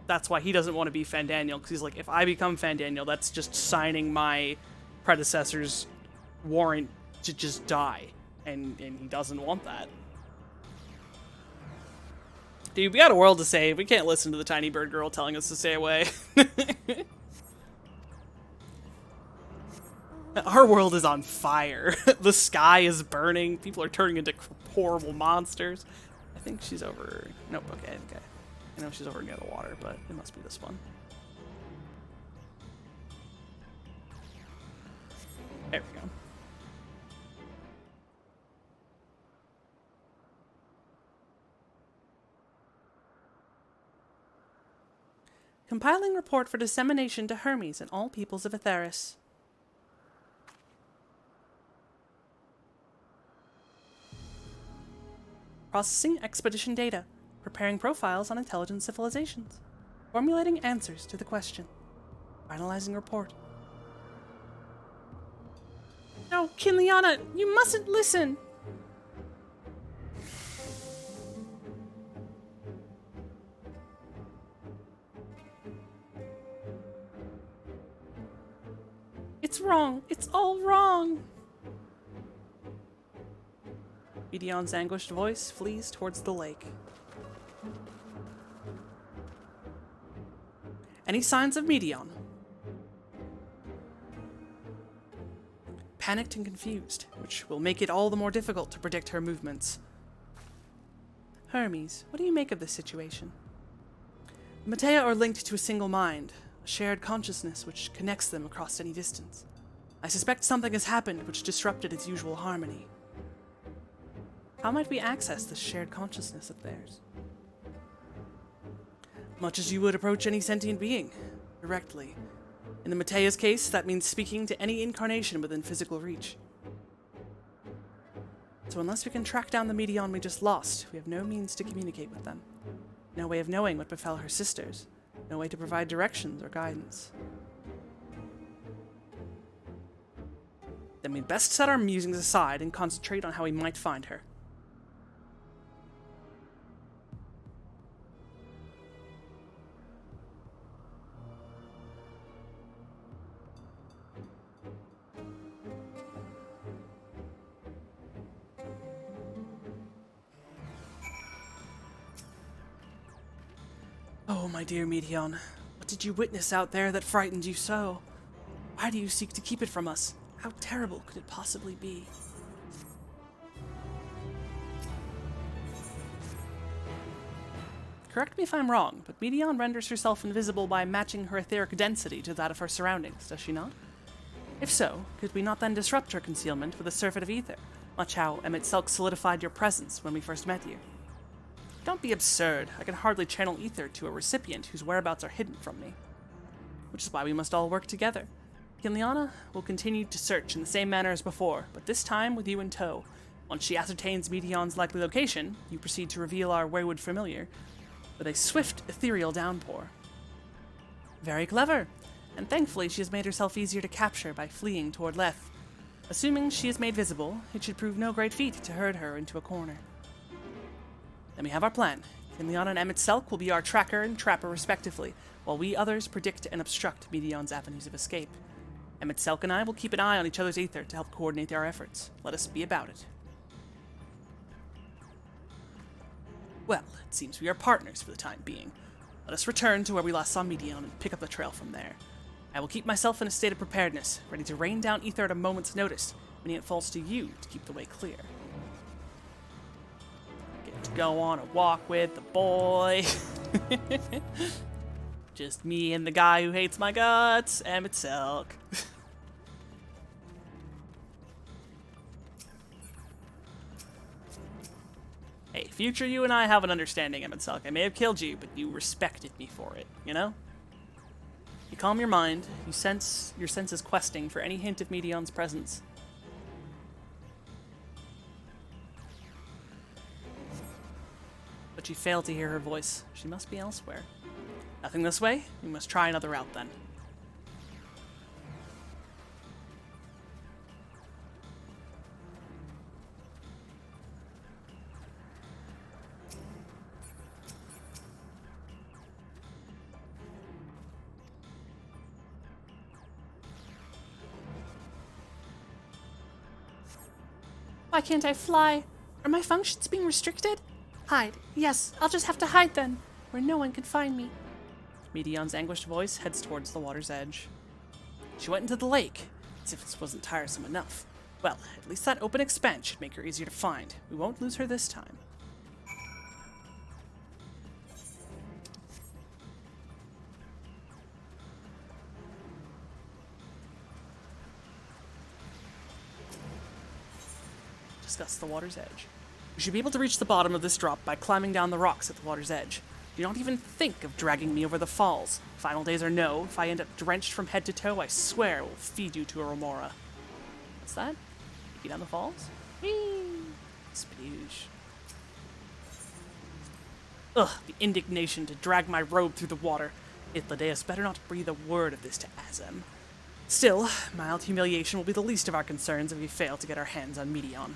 that's why he doesn't want to be Fandaniel, because he's like, if I become Fandaniel, that's just signing my predecessor's warrant to just die. And he doesn't want that. Dude, we got a world to save. We can't listen to the tiny bird girl telling us to stay away. Our world is on fire. The sky is burning. People are turning into horrible monsters. I think she's over... Nope, okay. I know she's over near the water, but it must be this one. There we go. Compiling report for dissemination to Hermes and all peoples of Aetheris. Processing expedition data. Preparing profiles on intelligent civilizations. Formulating answers to the question. Finalizing report. No, Kinliana, you mustn't listen! It's wrong. It's all wrong. Medion's anguished voice flees towards the lake. Any signs of Medion? Panicked and confused, which will make it all the more difficult to predict her movements. Hermes, what do you make of this situation? The Matea are linked to a single mind, a shared consciousness which connects them across any distance. I suspect something has happened which disrupted its usual harmony. How might we access this shared consciousness of theirs? Much as you would approach any sentient being, directly. In the Matea's case, that means speaking to any incarnation within physical reach. So unless we can track down the Medion we just lost, we have no means to communicate with them. No way of knowing what befell her sisters. No way to provide directions or guidance. Then we'd best set our musings aside and concentrate on how we might find her. Oh, my dear Medion, what did you witness out there that frightened you so? Why do you seek to keep it from us? How terrible could it possibly be? Correct me if I'm wrong, but Medion renders herself invisible by matching her etheric density to that of her surroundings, does she not? If so, could we not then disrupt her concealment with a surfeit of ether, much how Emmett Selk solidified your presence when we first met you? Don't be absurd. I can hardly channel ether to a recipient whose whereabouts are hidden from me. Which is why we must all work together. Kinliana will continue to search in the same manner as before, but this time with you in tow. Once she ascertains Medion's likely location, you proceed to reveal our wayward familiar with a swift ethereal downpour. Very clever, and thankfully she has made herself easier to capture by fleeing toward Leth. Assuming she is made visible, it should prove no great feat to herd her into a corner. Then we have our plan. Kinliana and Emmett Selk will be our tracker and trapper respectively, while we others predict and obstruct Medion's avenues of escape. Emmett Selk and I will keep an eye on each other's ether to help coordinate our efforts. Let us be about it. Well, it seems we are partners for the time being. Let us return to where we last saw Medion and pick up the trail from there. I will keep myself in a state of preparedness, ready to rain down ether at a moment's notice, meaning it falls to you to keep the way clear. Get to go on a walk with the boy. Just me and the guy who hates my guts, Emmett Silk. Hey, future you and I have an understanding, Emmett Silk. I may have killed you, but you respected me for it, you know? You calm your mind, you sense your senses questing for any hint of Medion's presence. But you fail to hear her voice. She must be elsewhere. Nothing this way? We must try another route then.
Why can't I fly? Are my functions being restricted? Hide. Yes, I'll just have to hide then, where no one can find me.
Medion's anguished voice heads towards the water's edge. She went into the lake, as if this wasn't tiresome enough. Well, at least that open expanse should make her easier to find. We won't lose her this time. Discuss the water's edge. We should be able to reach the bottom of this drop by climbing down the rocks at the water's edge. Do not even think of dragging me over the falls. Final days or no, if I end up drenched from head to toe, I swear I will feed you to a remora. What's that? Take you down the falls? Whee! Sploosh. Ugh, the indignation to drag my robe through the water. Ithlodeus better not breathe a word of this to Azem. Still, mild humiliation will be the least of our concerns if we fail to get our hands on Medion.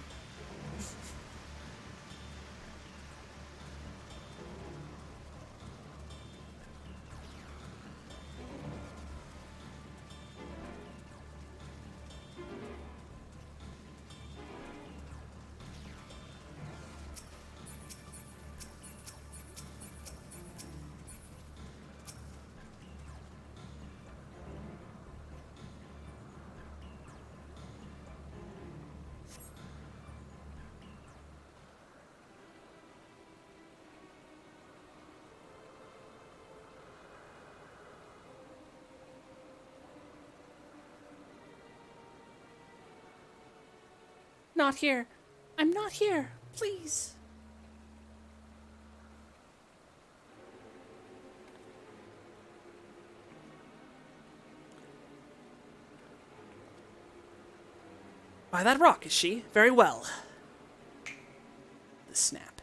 Not here. I'm not here. Please.
By that rock, is she? Very well. The snap.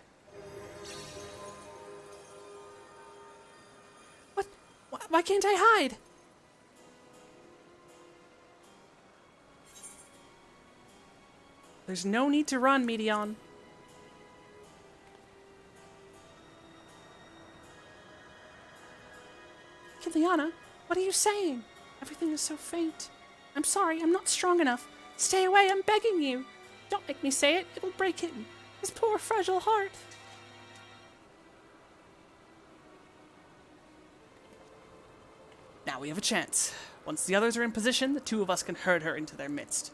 What? Why can't I hide?
There's no need to run, Medion.
Kiliana, what are you saying? Everything is so faint. I'm sorry, I'm not strong enough. Stay away, I'm begging you. Don't make me say it, it'll break his poor fragile heart.
Now we have a chance. Once the others are in position, the two of us can herd her into their midst.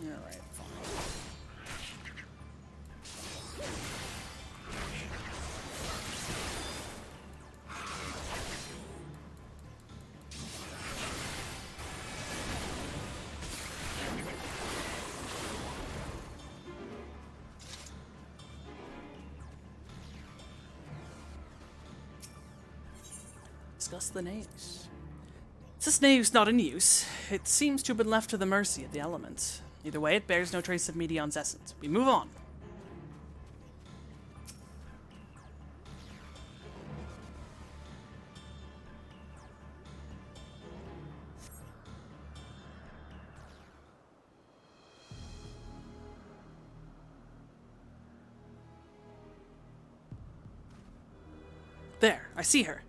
Alright, fine. discuss the naves. This nave's not in use. It seems to have been left to the mercy of the elements. Either way, it bears no trace of Medion's essence. We move on. There, I see her.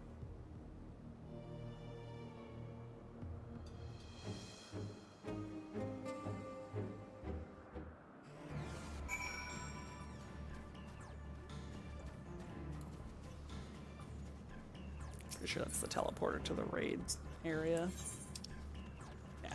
Pretty sure that's the teleporter to the raid area. Yeah.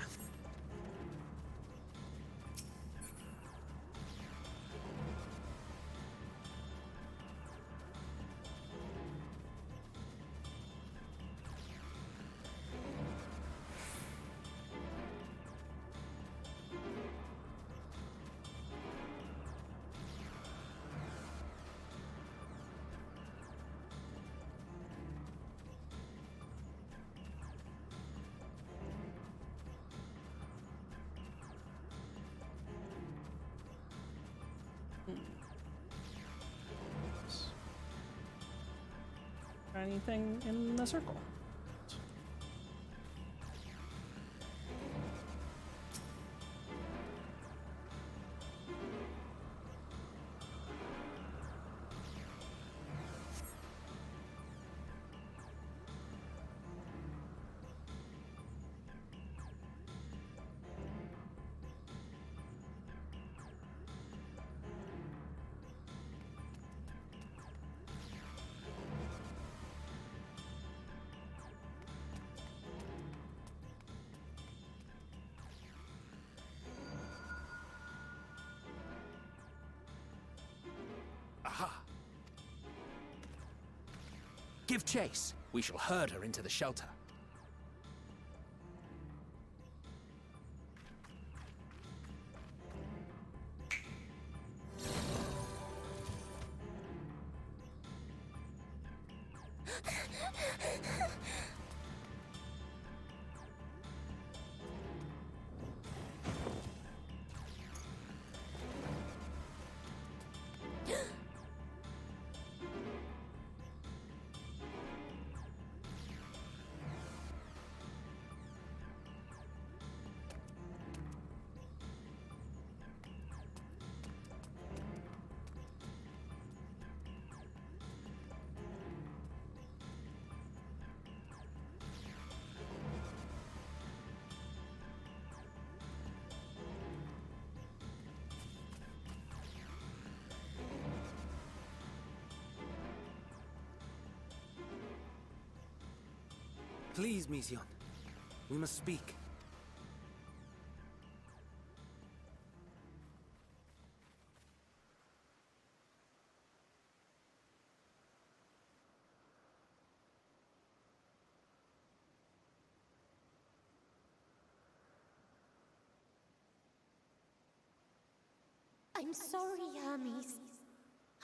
Anything in the circle?
Aha! Give chase. We shall herd her into the shelter.
Please, Mission. We must speak.
I'm sorry, Hermes.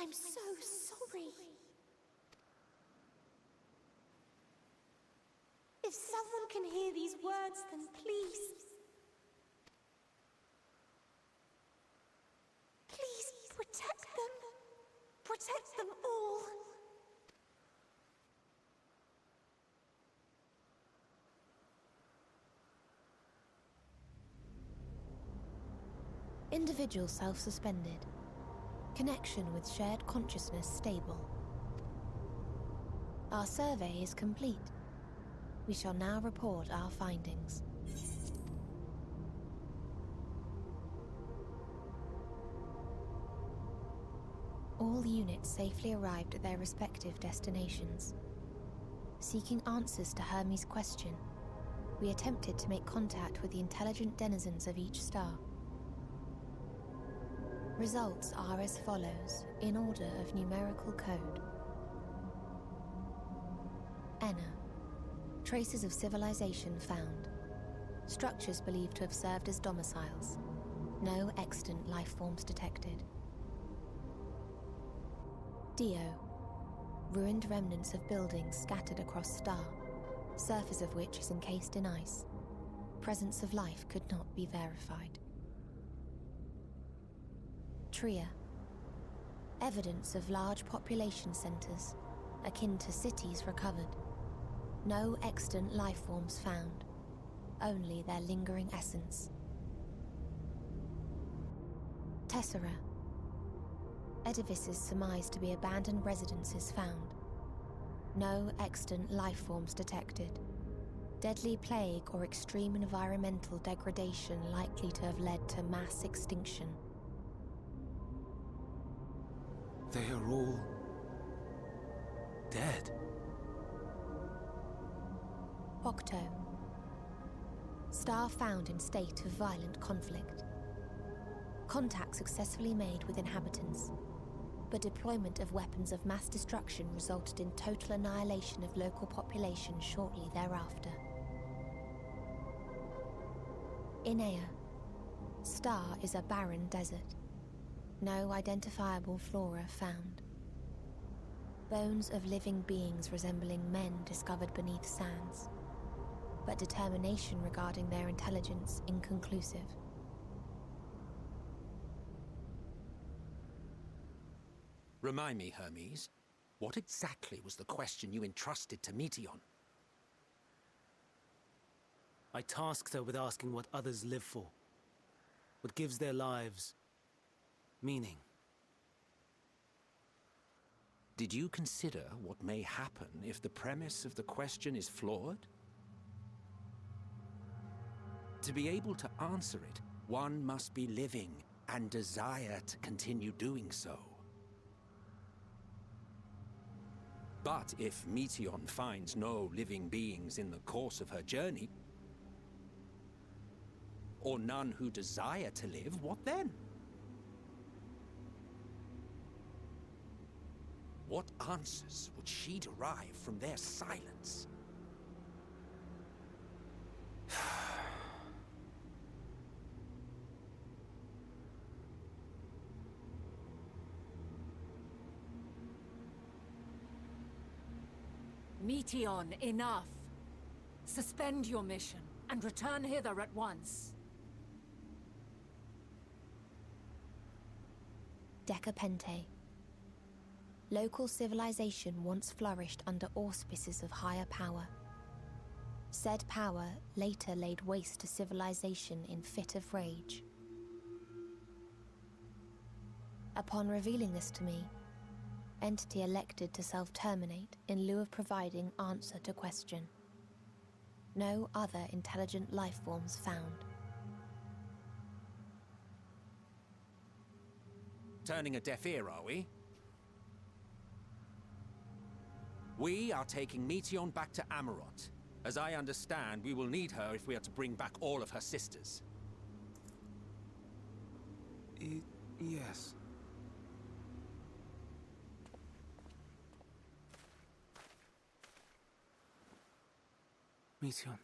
I'm so sorry. If someone can hear these words, then please... please protect them. Protect them all. Individual self-suspended. Connection with shared consciousness stable. Our survey is complete. We shall now report our findings. All units safely arrived at their respective destinations. Seeking answers to Hermes' question, we attempted to make contact with the intelligent denizens of each star. Results are as follows, in order of numerical code. Enna. Traces of civilization found. Structures believed to have served as domiciles. No extant life forms detected. Dio. Ruined remnants of buildings scattered across star. surface of which is encased in ice. Presence of life could not be verified. Tria. Evidence of large population centers, akin to cities, recovered. No extant life forms found, only their lingering essence. Tessera. Edifices surmised to be abandoned residences found. No extant life forms detected. Deadly plague or extreme environmental degradation likely to have led to mass extinction.
They are all dead.
Octo. Star found in state of violent conflict. Contact successfully made with inhabitants, but deployment of weapons of mass destruction resulted in total annihilation of local population shortly thereafter. Inea. Star is a barren desert. No identifiable flora found. Bones of living beings resembling men discovered beneath sands, but determination regarding their intelligence inconclusive.
Remind me, Hermes, what exactly was the question you entrusted to Meteion?
I tasked her with asking what others live for, what gives their lives meaning.
Did you consider what may happen if the premise of the question is flawed? To be able to answer it, one must be living and desire to continue doing so. But if Meteion finds no living beings in the course of her journey, or none who desire to live, what then? What answers would she derive from their silence?
Meteion, enough! Suspend your mission and return hither at once.
Decapente. Local civilization once flourished under auspices of higher power. Said power later laid waste to civilization in fit of rage. Upon revealing this to me, entity elected to self-terminate in lieu of providing answer to question. No other intelligent life forms found.
Turning a deaf ear, are we? We are taking Meteion back to Amarot. As I understand, we will need her if we are to bring back all of her sisters.
Yes. Meteion.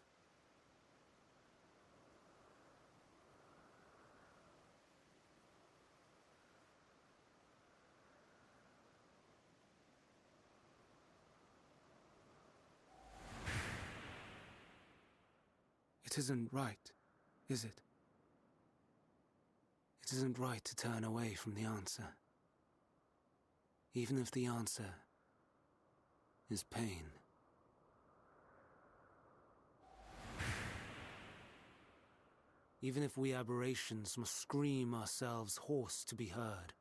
It isn't right, is it? It isn't right to turn away from the answer. Even if the answer is pain. Even if we aberrations must scream ourselves hoarse to be heard.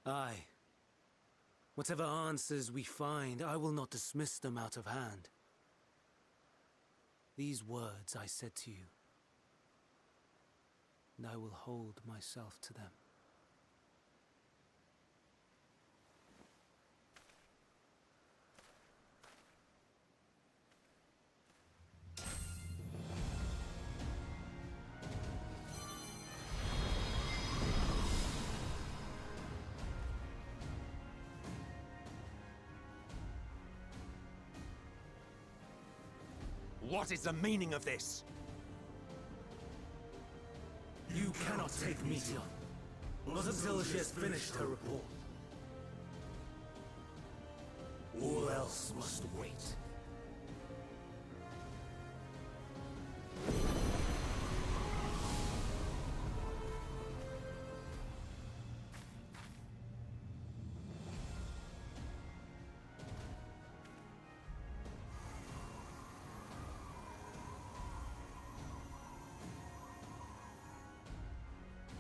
Aye. Whatever answers we find, I will not dismiss them out of hand. These words I said to you, and I will hold myself to them.
What is the meaning of this?
You cannot take Meteion. Not until she has finished her report. All else must wait.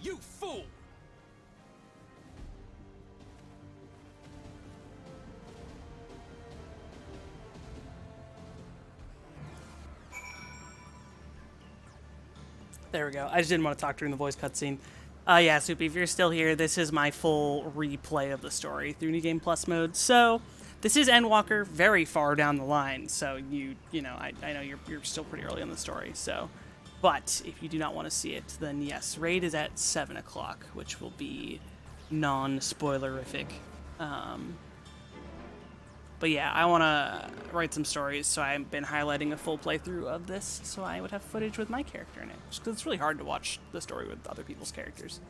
You fool!
There we go. I just didn't want to talk during the voice cutscene. Yeah, Soupy, if you're still here, this is my full replay of the story through New Game Plus mode. So, this is Endwalker, very far down the line. So, you know, I know you're still pretty early in the story. So, but if you do not want to see it, then yes, raid is at 7 o'clock, which will be non-spoilerific. But yeah, I want to write some stories, so I've been highlighting a full playthrough of this, so I would have footage with my character in it. Just because it's really hard to watch the story with other people's characters.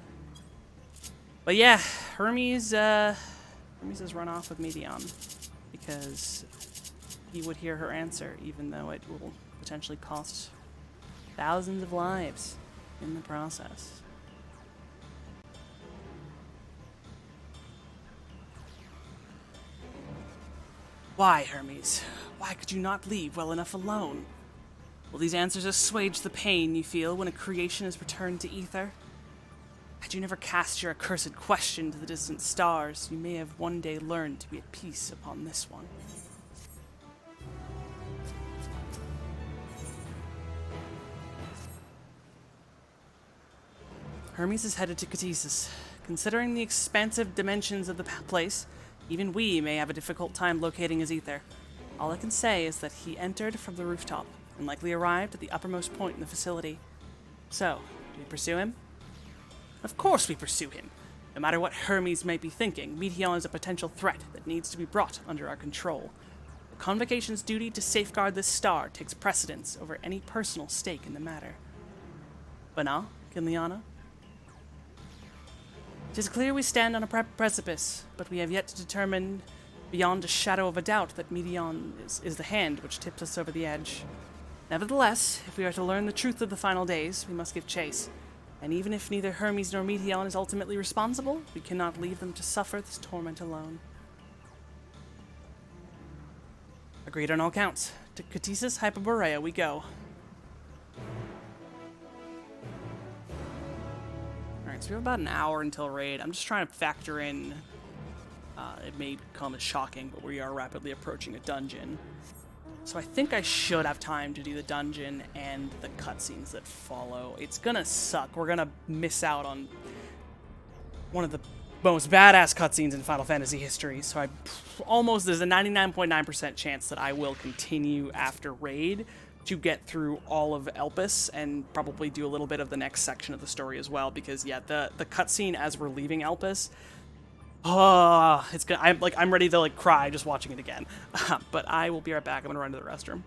But yeah, Hermes has run off with Meteion, because he would hear her answer, even though it will potentially cost thousands of lives in the process. Why, Hermes? Why could you not leave well enough alone? Will these answers assuage the pain you feel when a creation is returned to ether? Had you never cast your accursed question to the distant stars, you may have one day learned to be at peace upon this one. Hermes is headed to Catesis. Considering the expansive dimensions of the place, even we may have a difficult time locating his ether. All I can say is that he entered from the rooftop and likely arrived at the uppermost point in the facility. So, do we pursue him? Of course we pursue him. No matter what Hermes may be thinking, Meteion is a potential threat that needs to be brought under our control. The Convocation's duty to safeguard this star takes precedence over any personal stake in the matter. Bana, Kinliana? It is clear we stand on a precipice, but we have yet to determine beyond a shadow of a doubt that Meteion is the hand which tips us over the edge. Nevertheless, if we are to learn the truth of the final days, we must give chase. And even if neither Hermes nor Meteion is ultimately responsible, we cannot leave them to suffer this torment alone. Agreed on all counts. To Catesis Hyperborea we go. Alright, so we have about an hour until raid. I'm just trying to factor in... it may come as shocking, but we are rapidly approaching a dungeon. So I think I should have time to do the dungeon and the cutscenes that follow. It's gonna suck. We're gonna miss out on one of the most badass cutscenes in Final Fantasy history. So there's a 99.9% chance that I will continue after raid to get through all of Elpis and probably do a little bit of the next section of the story as well. Because yeah, the cutscene as we're leaving Elpis, it's gonna. I'm ready to cry just watching it again. But I will be right back. I'm gonna run to the restroom.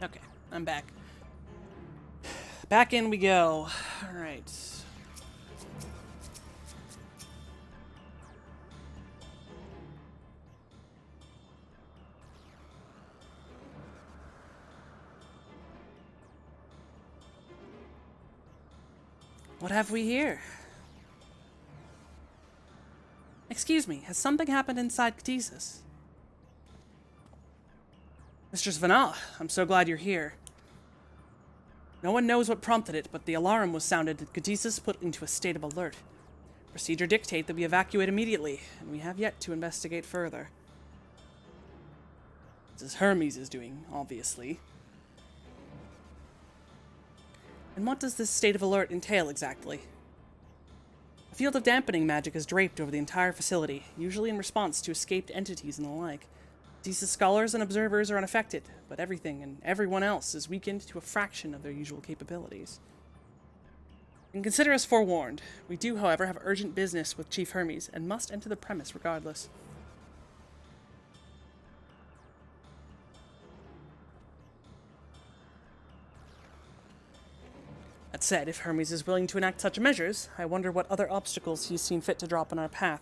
Okay, I'm back. Back in we go. Alright. What have we here? Excuse me, has something happened inside Catesis? Mistress Vanna, I'm so glad you're here. No one knows what prompted it, but the alarm was sounded and Catesis put into a state of alert. Procedure dictate that we evacuate immediately, and we have yet to investigate further. This is Hermes is doing, obviously. And what does this state of alert entail exactly? A field of dampening magic is draped over the entire facility, usually in response to escaped entities and the like. Catesis scholars and observers are unaffected, but everything and everyone else is weakened to a fraction of their usual capabilities. And consider us forewarned. We do, however, have urgent business with Chief Hermes, and must enter the premise regardless. That said, if Hermes is willing to enact such measures, I wonder what other obstacles he's seen fit to drop in our path.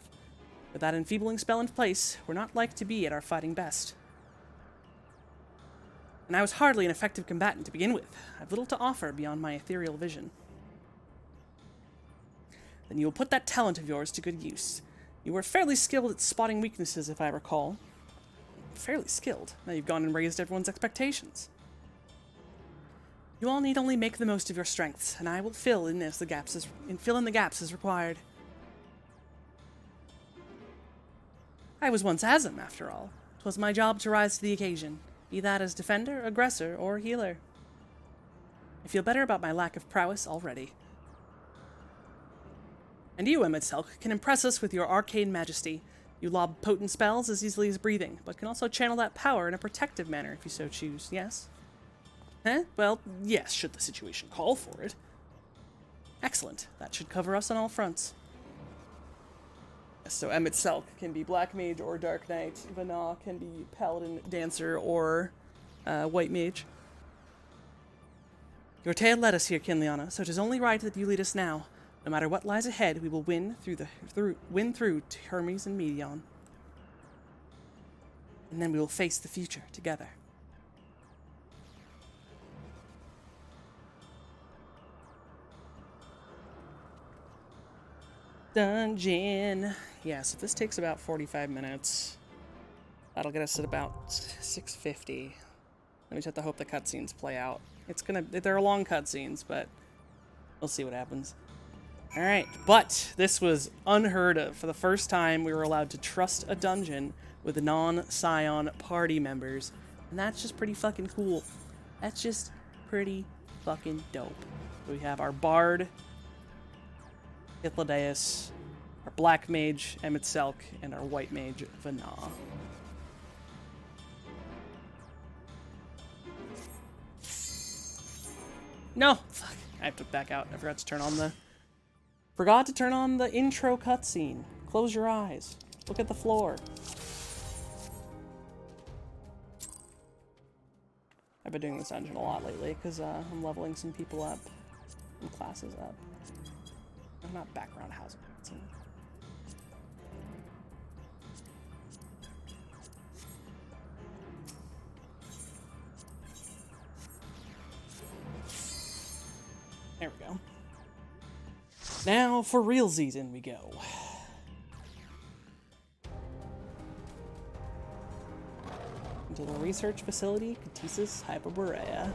With that enfeebling spell in place, we're not like to be at our fighting best. And I was hardly an effective combatant to begin with. I've little to offer beyond my ethereal vision. Then you will put that talent of yours to good use. You were fairly skilled at spotting weaknesses, if I recall. Fairly skilled. Now you've gone and raised everyone's expectations. You all need only make the most of your strengths, and I will fill in the gaps as required. I was once Asm, after all. 'Twas my job to rise to the occasion, be that as defender, aggressor, or healer. I feel better about my lack of prowess already. And you, Emetselk, can impress us with your arcane majesty. You lob potent spells as easily as breathing, but can also channel that power in a protective manner if you so choose, yes? Well, yes, should the situation call for it. Excellent. That should cover us on all fronts. So Emetselk can be Black Mage or Dark Knight. Vanna can be Paladin, Dancer, or White Mage. Your tale led us here, Kinliana, so it is only right that you lead us now. No matter what lies ahead, we will win through to Hermes and Medion. And then we will face the future together. Dungeon. Yeah, so this takes about 45 minutes. That'll get us at about 6:50. Let me just have to hope the cutscenes play out. They're long cutscenes, but we'll see what happens. Alright, but this was unheard of. For the first time, we were allowed to trust a dungeon with non-Scion party members. And that's just pretty fucking cool. That's just pretty fucking dope. We have our Bard, Hythlodaeus, our Black Mage, Emetselk, and our White Mage, Vanna. No! Fuck. I have to back out. I forgot to turn on the intro cutscene. Close your eyes. Look at the floor. I've been doing this dungeon a lot lately because I'm leveling some people up, some classes up. Not background housing. There we go. Now for real season we go. Into the research facility, Catesis Hyperborea.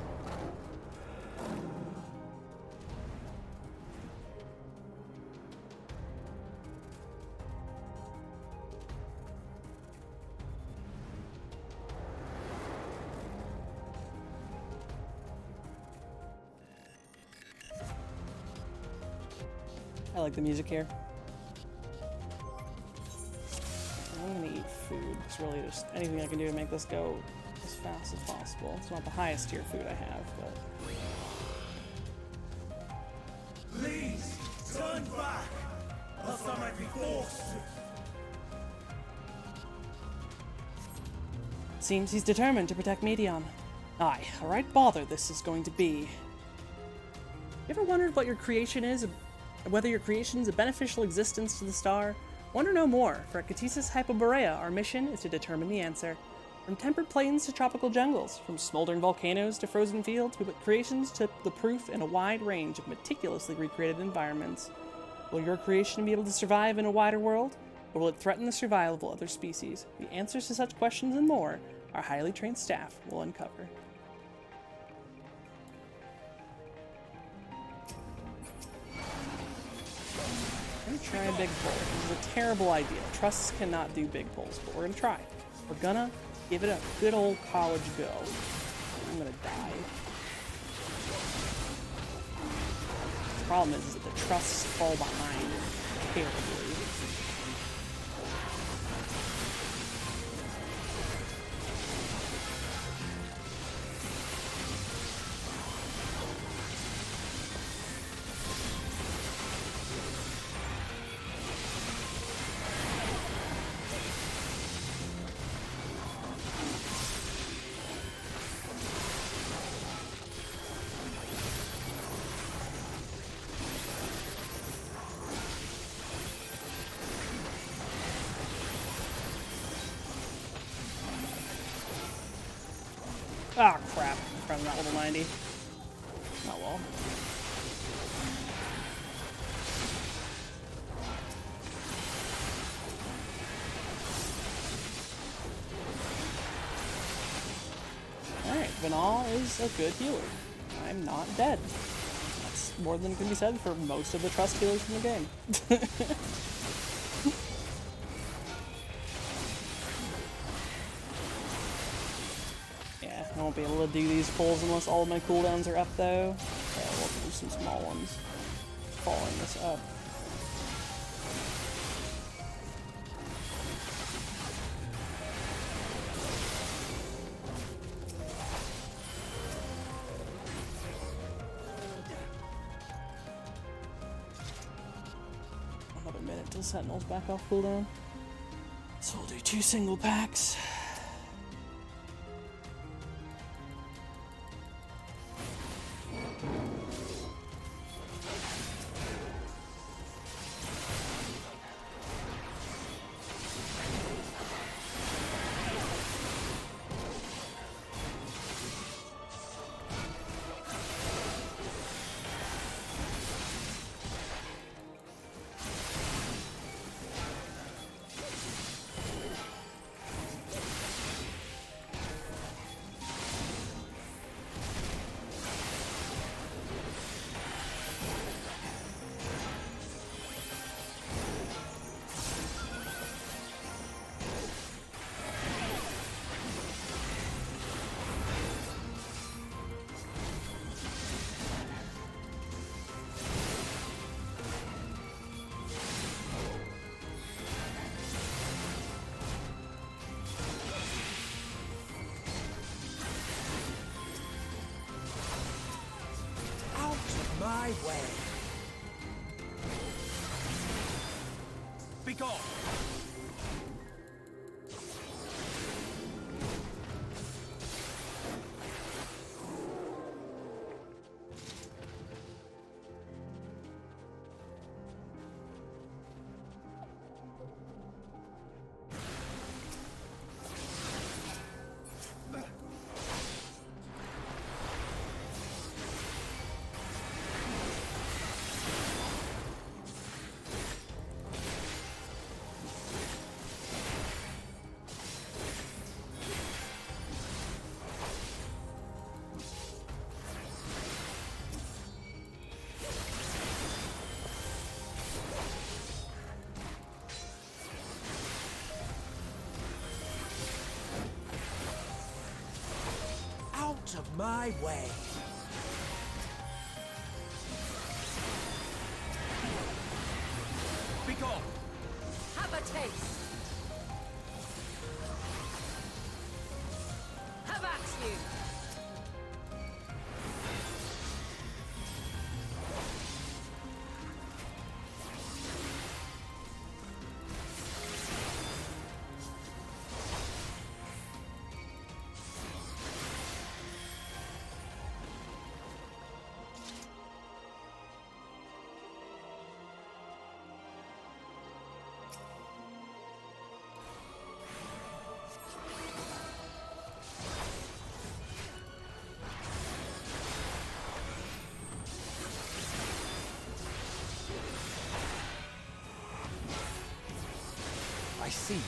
I like the music here. I'm gonna eat food. It's really just anything I can do to make this go as fast as possible. It's not the highest tier food I have, but...
Please, turn back, else I might be forced.
Seems he's determined to protect Medion. Aye, a right bother this is going to be. You ever wondered what your creation is, whether your creation is a beneficial existence to the star? Want to know more? For Catisis Hyperborea, our mission is to determine the answer. From temperate plains to tropical jungles, from smoldering volcanoes to frozen fields, we put creations to the proof in a wide range of meticulously recreated environments. Will your creation be able to survive in a wider world, or will it threaten the survival of other species? The answers to such questions and more, our highly trained staff will uncover. I'm gonna try a big pull. This is a terrible idea. Trusts cannot do big pulls, but we're gonna try. We're gonna give it a good old college go. I'm gonna die. The problem is that the trusts fall behind terribly. Ah, crap. Probably not level 90. Oh well. Alright, Vanal is a good healer. I'm not dead. That's more than can be said for most of the trust healers in the game. I won't be able to do these pulls unless all of my cooldowns are up though. Okay, we'll do some small ones. Following this up. Another minute till Sentinel's back off cooldown. So we'll do 2 single packs.
My way. Be gone. Out of my way. Be gone.
Have a taste. Have at you.
I see you.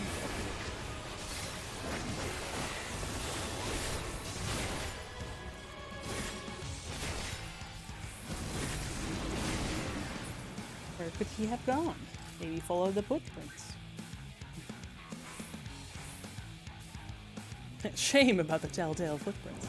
Where could he have gone? Maybe follow the footprints. Shame about the telltale footprints.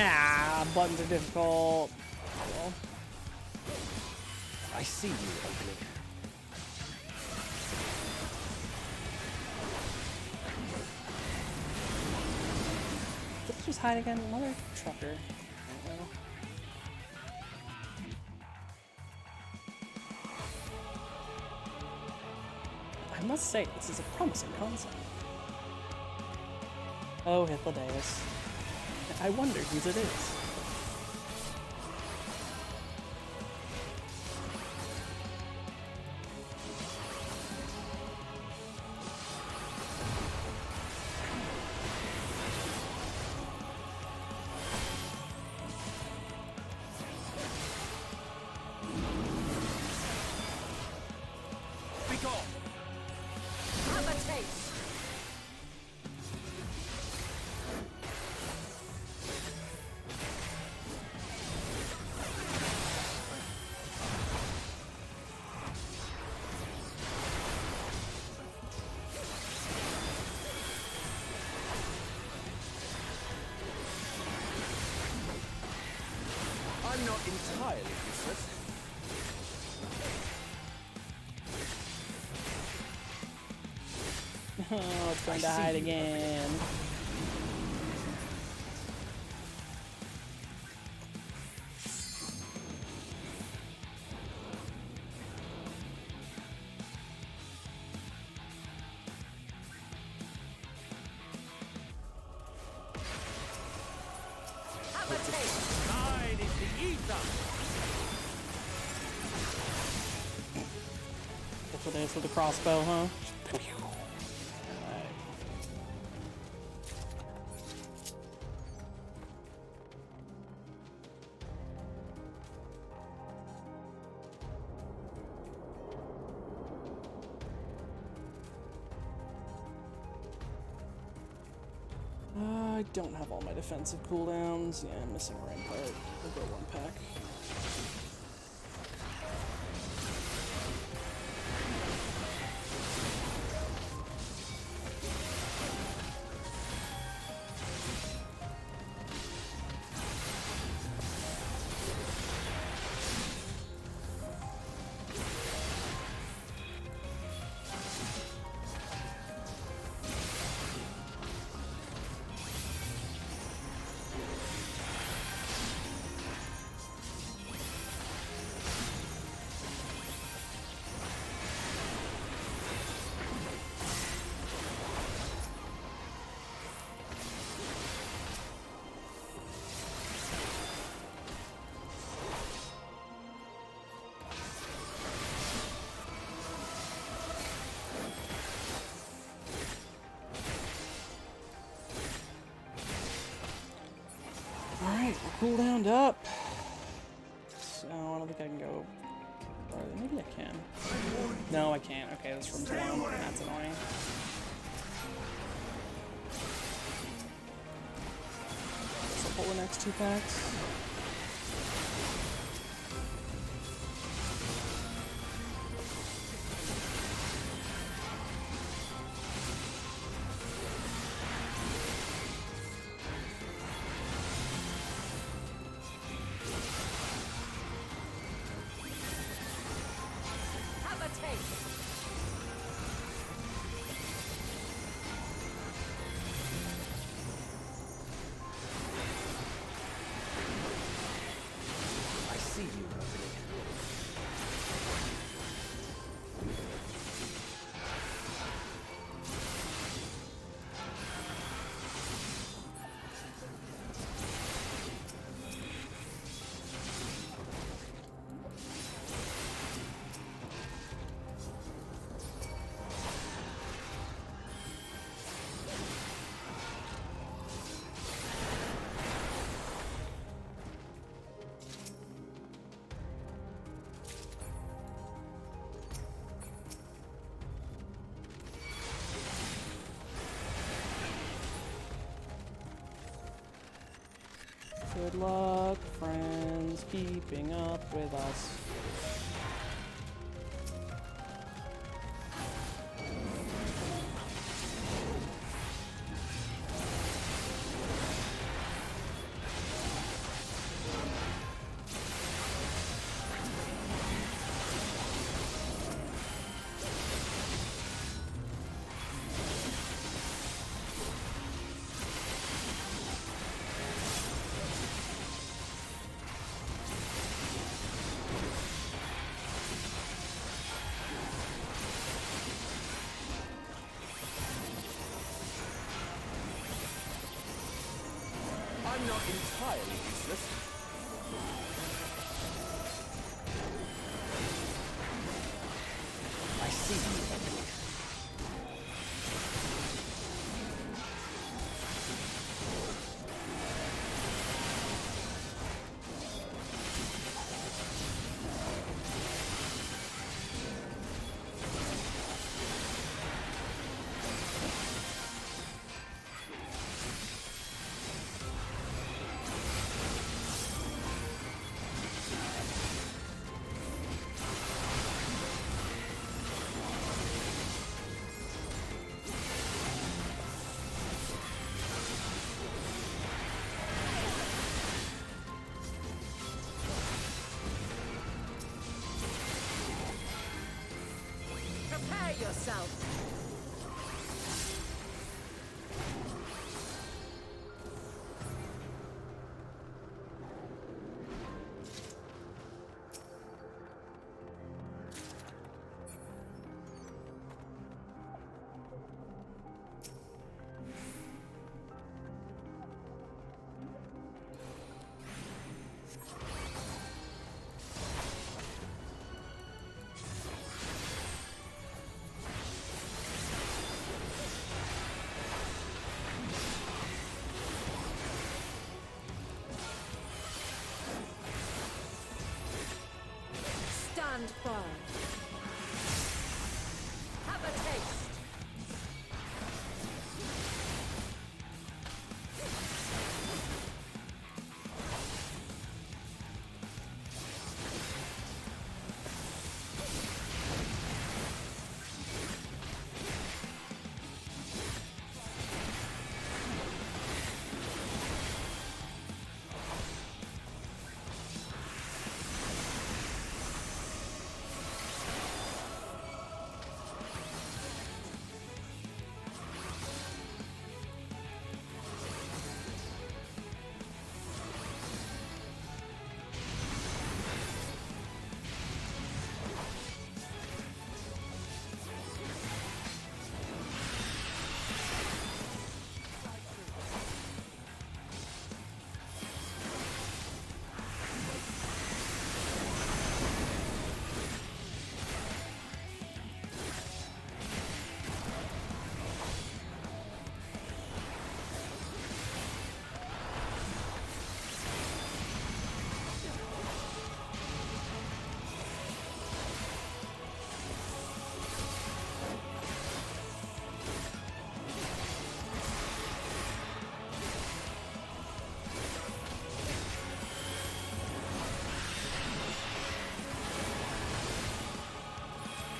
Ah, buttons are difficult. Well,
I see you, opening.
let's just hide again. Mother trucker. Well. I must say, this is a promising concept. Oh, Hythlodaeus. I wonder whose it is.
I'm not entirely useless.
Oh, it's going to hide again.
Tide is the ether.
That's what it is with the crossbow, huh? I don't have all my defensive cooldowns. Yeah, I'm missing Rampart. I'll go one pack. Alright, we're cooldowned up. So I don't think I can go farther. Maybe I can. No, I can't. Okay, this room's long. That's annoying. Guess I'll pull the next 2 packs. Good luck, friends, keeping up with us.
I'm not entirely useless. I see you, enemy.
Prepare yourself! Stand firm. Have a taste.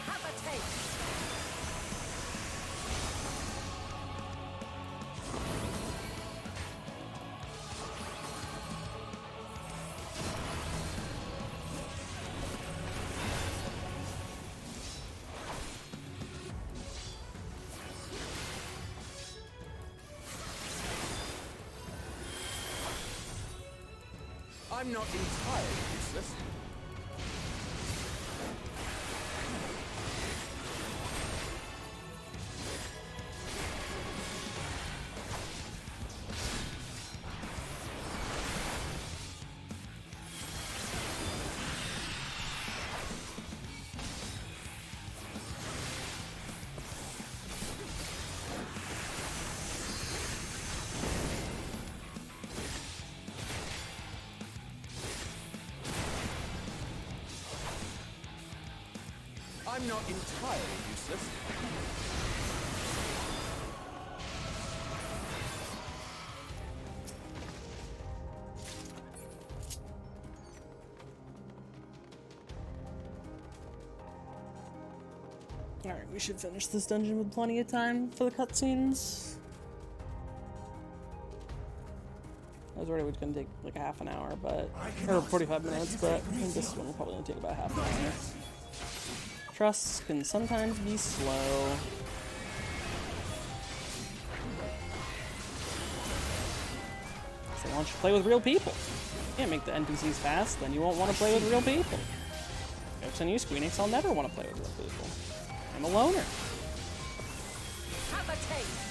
Have a taste.
I'm not entirely useless. I'm not entirely useless.
Alright, we should finish this dungeon with plenty of time for the cutscenes. I was worried it was going to take like a half an hour, but or 45 minutes, but I think this one will probably only take about half an hour. Trusts can sometimes be slow. So why don't you play with real people? You can't make the NPCs fast, then you won't want to play with real people. If I use Squeenix, I'll never want to play with real people. I'm a loner.
Have a taste.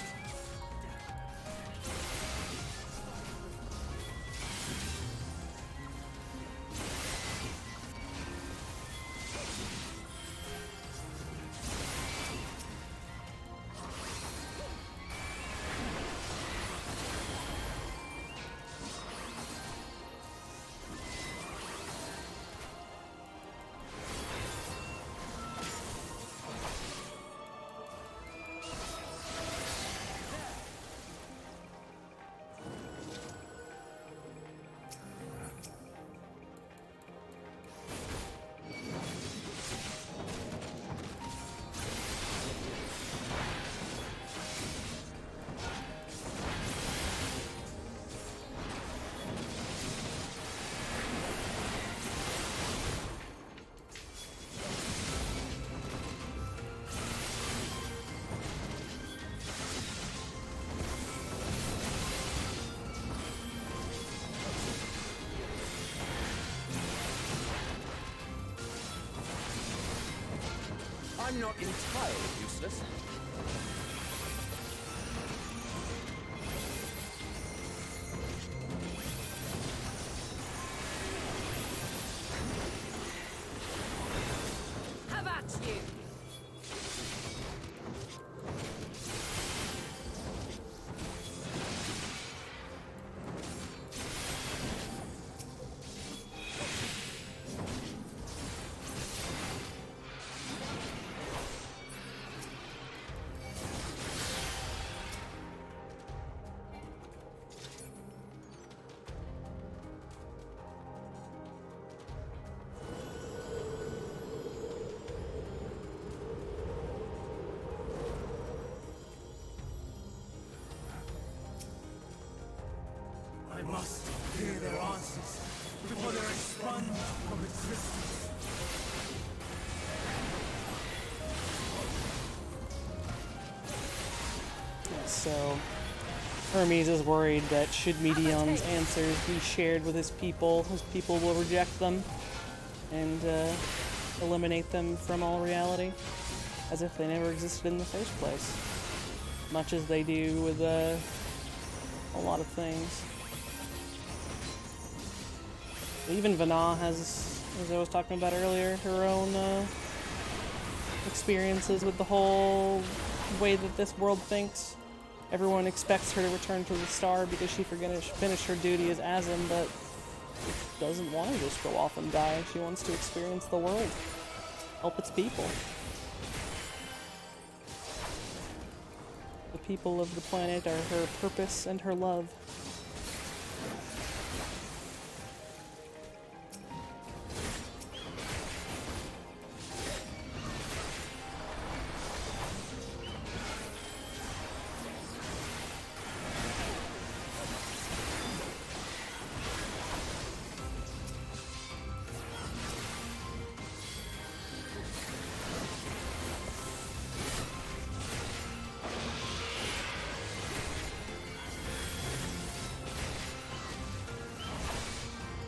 I'm not entirely useless.
Have at you.
I must hear their answers before they're expunged from existence.
So, Hermes is worried that should Medion's answers be shared with his people will reject them and eliminate them from all reality, as if they never existed in the first place. Much as they do with a lot of things. Even Vana has, as I was talking about earlier, her own experiences with the whole way that this world thinks. Everyone expects her to return to the star because she finished her duty as Azim, but doesn't want to just go off and die. She wants to experience the world, help its people. The people of the planet are her purpose and her love.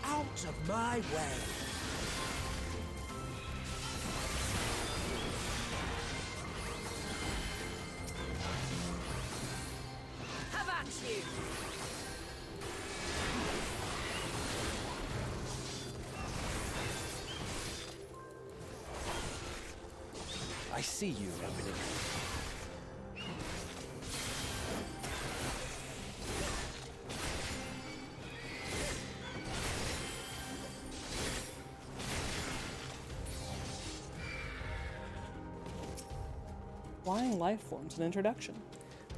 Out of my way.
Have at you.
I see you, Opening.
Flying life forms, an introduction.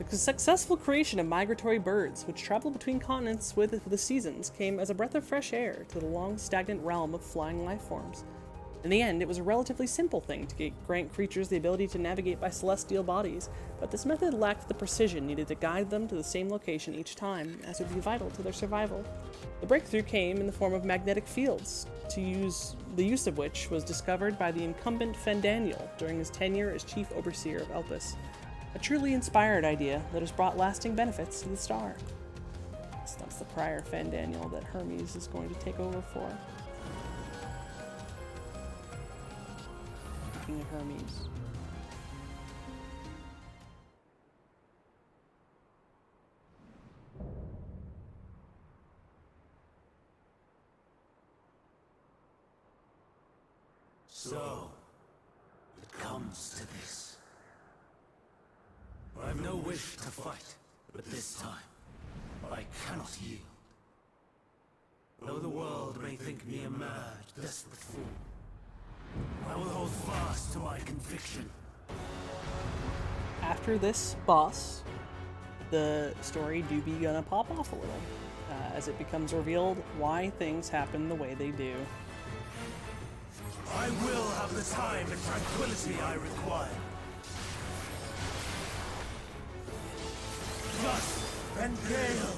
The successful creation of migratory birds, which travel between continents with the seasons, came as a breath of fresh air to the long stagnant realm of flying life forms. In the end, it was a relatively simple thing to grant creatures the ability to navigate by celestial bodies, but this method lacked the precision needed to guide them to the same location each time, as would be vital to their survival. The breakthrough came in the form of magnetic fields, the use of which was discovered by the incumbent Fandaniel during his tenure as chief overseer of Elpis. A truly inspired idea that has brought lasting benefits to the star. That's the prior Fandaniel that Hermes is going to take over for. Speaking of Hermes.
So, it comes to this. I have no wish to fight, but this time, I cannot yield. Though the world may think me a mad, desperate fool, I will hold fast to my conviction.
After this boss, the story do be gonna pop off a little, as it becomes revealed why things happen the way they do.
I will have the time and tranquility I require. Dust and gale,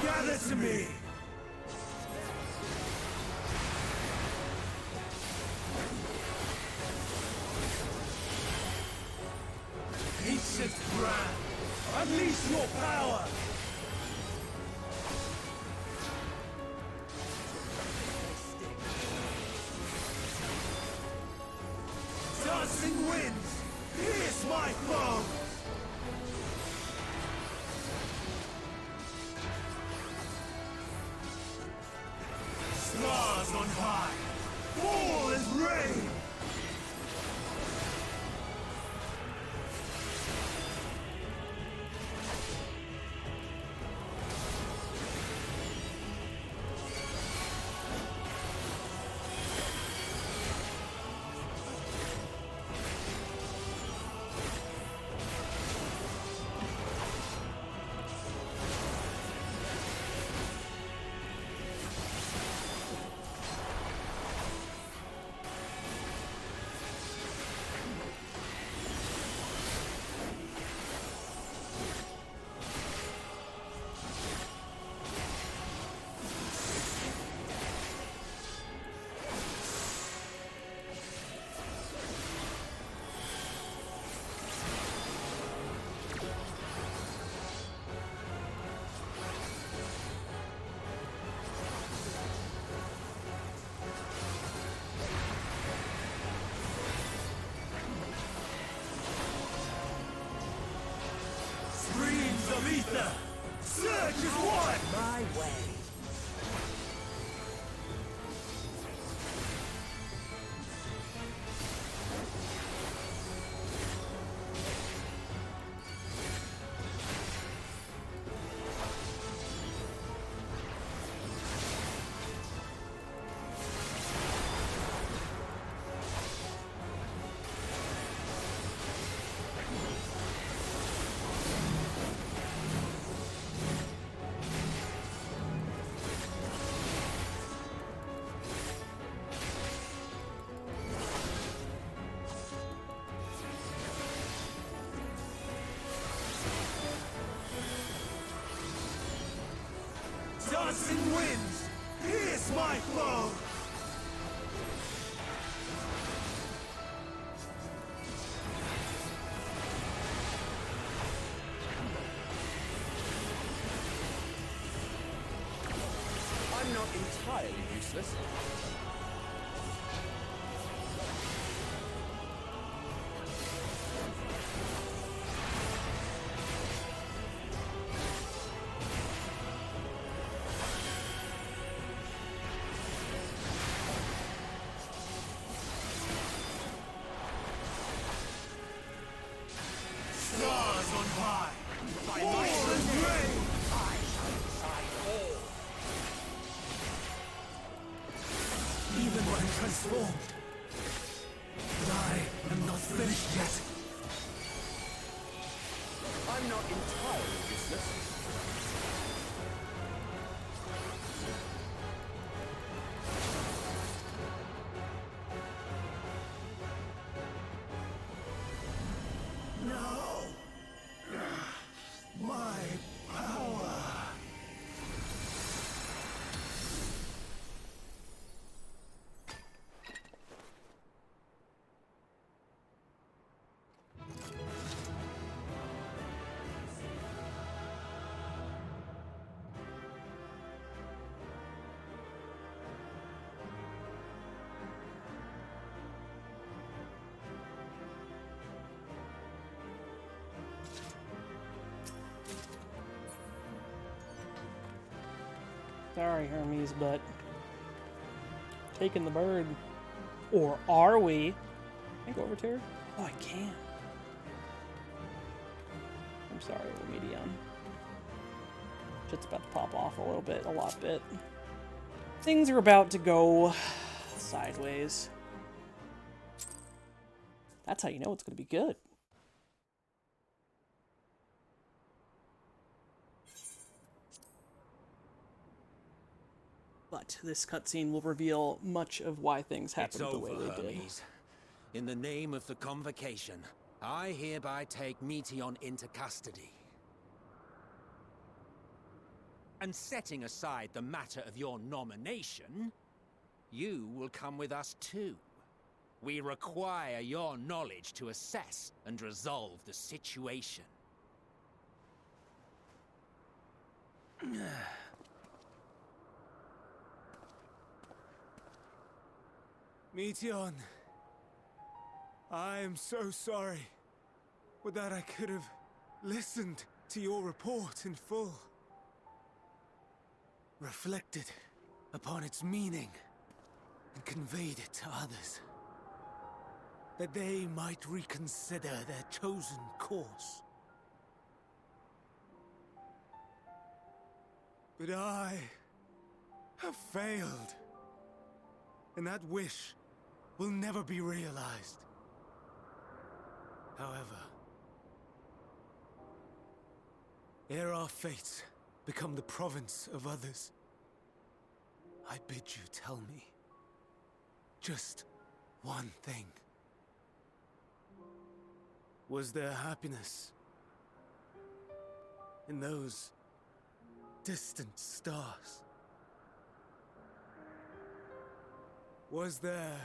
gather to me! Ancient brand, unleash your power! Dancing winds, pierce my foe! Stars on high, fall as rain! Ether! Surge is one! My way. Dancing winds, pierce my foe!
I'm not entirely useless.
Stars on high! By my rain! I shall decide all! Even when transformed, but I am not finished yet.
I'm not entirely useless.
Sorry, Hermes, but taking the bird. Or are we? Can I go over to her? Oh, I can. I'm sorry, Remedion. Shit's about to pop off a little bit, a lot bit. Things are about to go sideways. That's how you know it's going to be good. But this cutscene will reveal much of why things happened the way they did.
Hermes. In the name of the Convocation, I hereby take Meteion into custody. And setting aside the matter of your nomination, you will come with us too. We require your knowledge to assess and resolve the situation.
Meteion, I am so sorry. Would that I could have listened to your report in full. Reflected upon its meaning and conveyed it to others, that they might reconsider their chosen course. But I have failed, and that wish will never be realized. However, ere our fates become the province of others, I bid you tell me just one thing. Was there happiness in those distant stars? Was there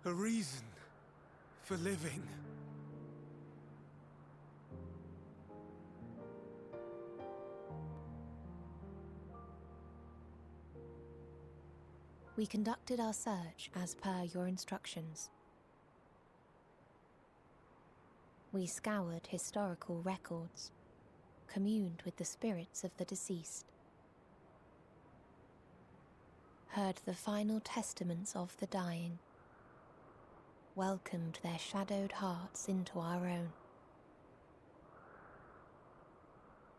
a reason for living?
We conducted our search as per your instructions. We scoured historical records, communed with the spirits of the deceased, heard the final testaments of the dying, welcomed their shadowed hearts into our own.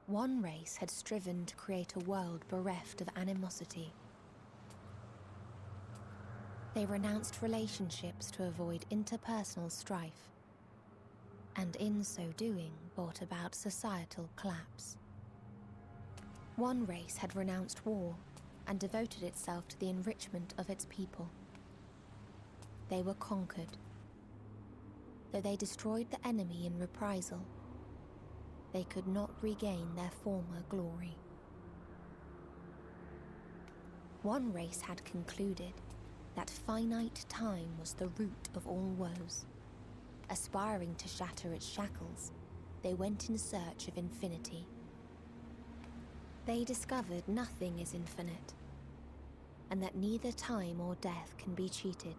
One race had striven to create a world bereft of animosity. They renounced relationships to avoid interpersonal strife, and in so doing brought about societal collapse. One race had renounced war and devoted itself to the enrichment of its people. They were conquered. Though they destroyed the enemy in reprisal, they could not regain their former glory. One race had concluded that finite time was the root of all woes. Aspiring to shatter its shackles, they went in search of infinity. They discovered nothing is infinite, and that neither time or death can be cheated.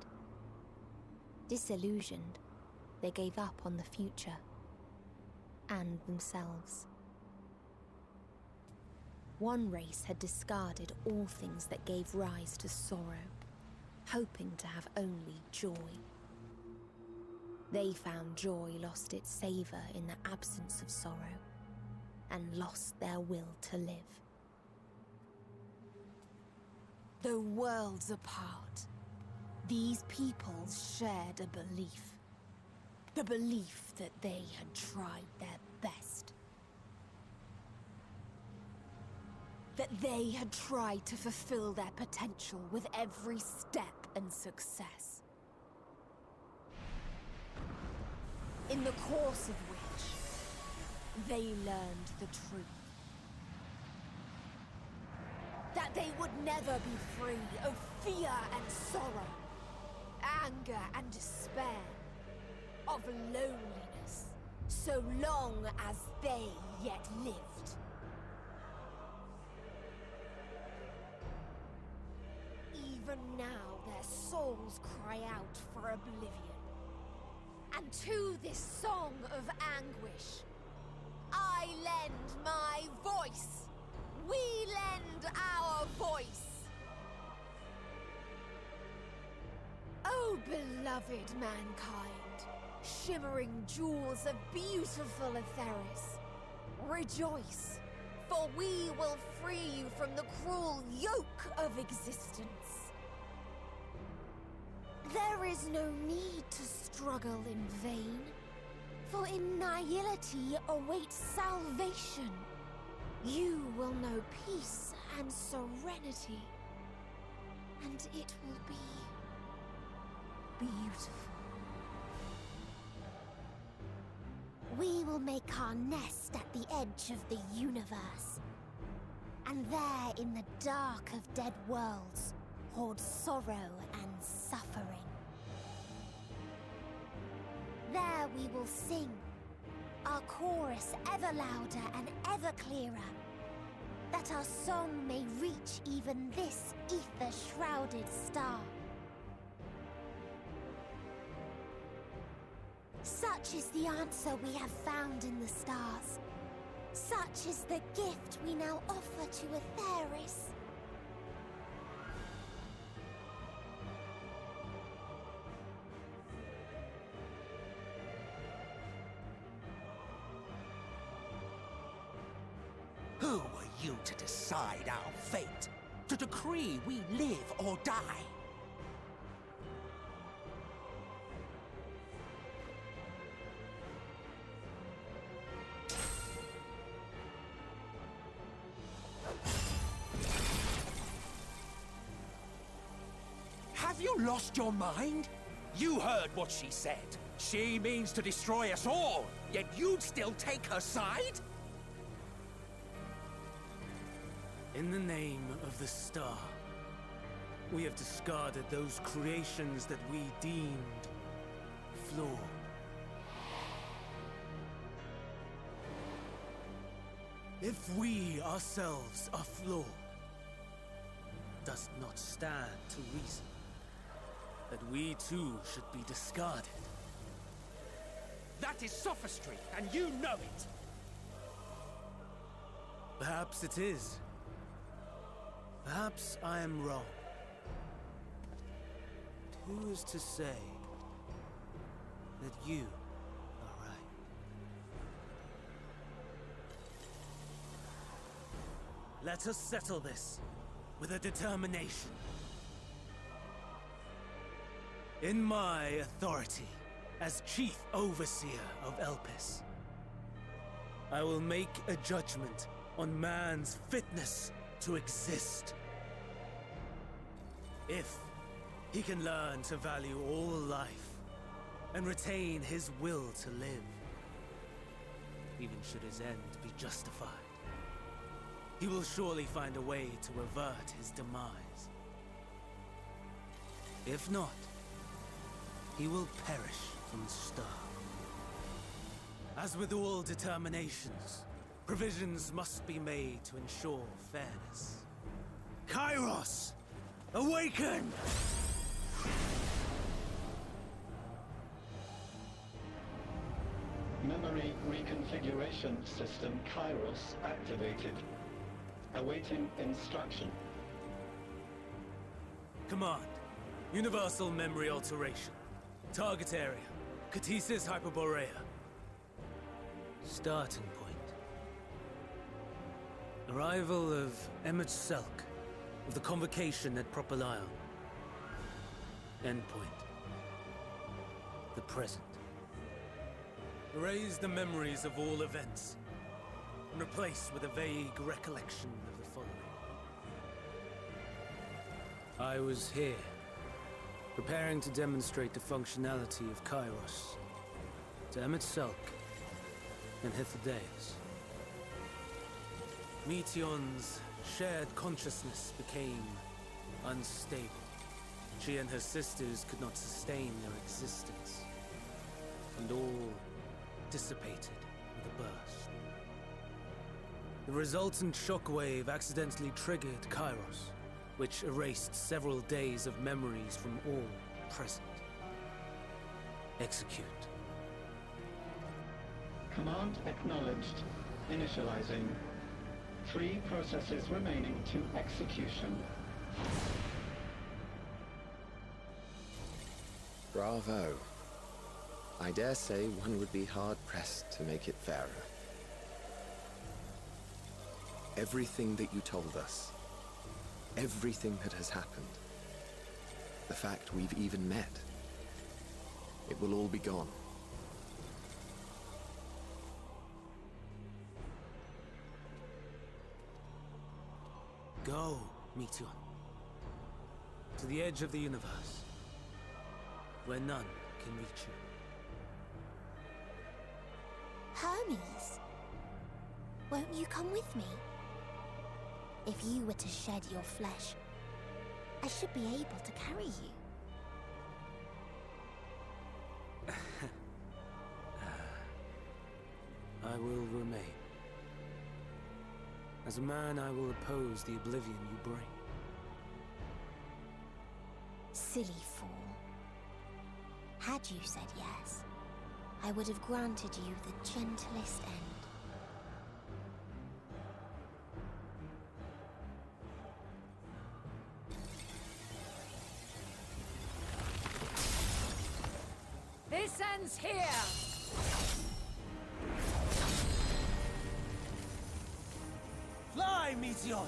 Disillusioned, they gave up on the future and themselves. One race had discarded all things that gave rise to sorrow, hoping to have only joy. They found joy lost its savor in the absence of sorrow, and lost their will to live. Though worlds apart, these peoples shared a belief. The belief that they had tried their best. That they had tried to fulfill their potential with every step and success. In the course of which, they learned the truth. That they would never be free of fear and sorrow, anger and despair, of loneliness, so long as they yet lived. Even now their souls cry out for oblivion. And to this song of anguish, I lend my voice,
we lend our voice. Oh, beloved mankind, shimmering jewels of beautiful Atheris, rejoice, for we will free you from the cruel yoke of existence. There is no need to struggle in vain, for in nihility awaits salvation. You will know peace and serenity, and it will be beautiful.
We will make our nest at the edge of the universe. And there, in the dark of dead worlds, hoard sorrow and suffering. There we will sing, our chorus ever louder and ever clearer, that our song may reach even this ether-shrouded star. Such is the answer we have found in the stars. Such is the gift we now offer to Atheris.
Who are you to decide our fate? To decree we live or die? Have you lost your mind? You heard what she said. She means to destroy us all, yet you'd still take her side?
In the name of the star, we have discarded those creations that we deemed flawed. If we ourselves are flawed, does not stand to reason that we too should be discarded.
That is sophistry, and you know it!
Perhaps it is. Perhaps I am wrong. But who is to say that you are right? Let us settle this with a determination. In my authority as Chief Overseer of Elpis, I will make a judgment on man's fitness to exist. If he can learn to value all life and retain his will to live, even should his end be justified, he will surely find a way to avert his demise. If not, he will perish from the start. As with all determinations, provisions must be made to ensure fairness. Kairos! Awaken!
Memory reconfiguration system Kairos activated. Awaiting instruction.
Command. Universal memory alteration. Target area. Catesis Hyperborea. Starting point. Arrival of Emmett Selk of the Convocation at Propylion. Endpoint. The present. Erase the memories of all events and replace with a vague recollection of the following. I was here, preparing to demonstrate the functionality of Kairos to Emmett Selk and Hyphodeus. Meteion's shared consciousness became unstable. She and her sisters could not sustain their existence, and all dissipated with a burst. The resultant shockwave accidentally triggered Kairos, which erased several days of memories from all present. Execute.
Command acknowledged. Initializing. 3 processes remaining to execution.
Bravo. I dare say one would be hard-pressed to make it fairer. Everything that you told us, everything that has happened, the fact we've even met, it will all be gone.
Go, Meteion. To the edge of the universe, where none can reach you.
Hermes, won't you come with me? If you were to shed your flesh, I should be able to carry you.
I will remain. As a man, I will oppose the oblivion you bring.
Silly fool. Had you said yes, I would have granted you the gentlest end.
This ends here!
Fly, Meteion!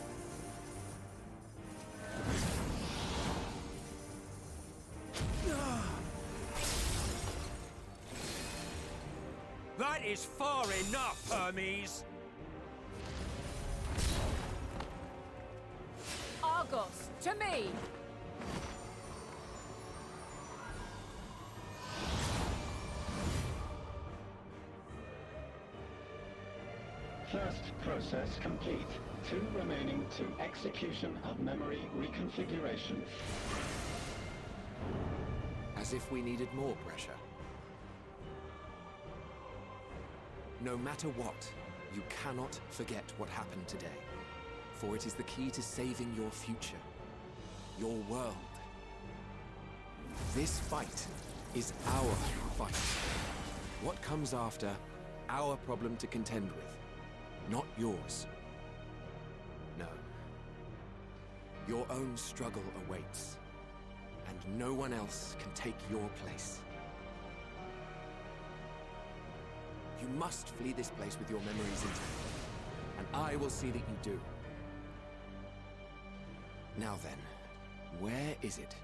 That is far enough, Hermes!
Argos, to me!
First process complete. 2 remaining to execution of memory reconfiguration.
As if we needed more pressure. No matter what, you cannot forget what happened today. For it is the key to saving your future. Your world. This fight is our fight. What comes after, our problem to contend with. Not yours. No. Your own struggle awaits. And no one else can take your place. You must flee this place with your memories intact. And I will see that you do. Now then, where is it?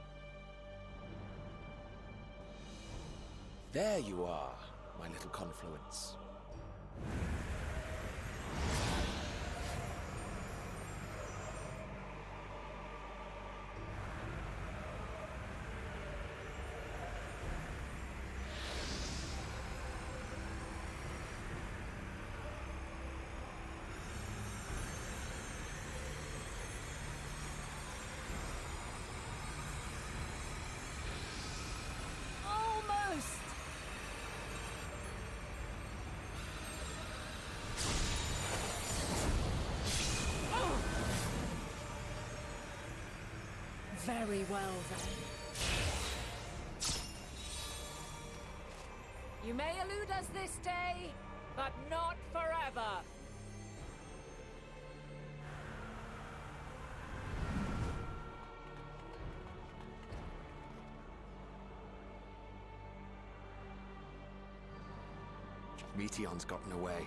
There you are, my little confluence.
Almost! Very well, then. You may elude us this day, but not forever.
Meteion's gotten away.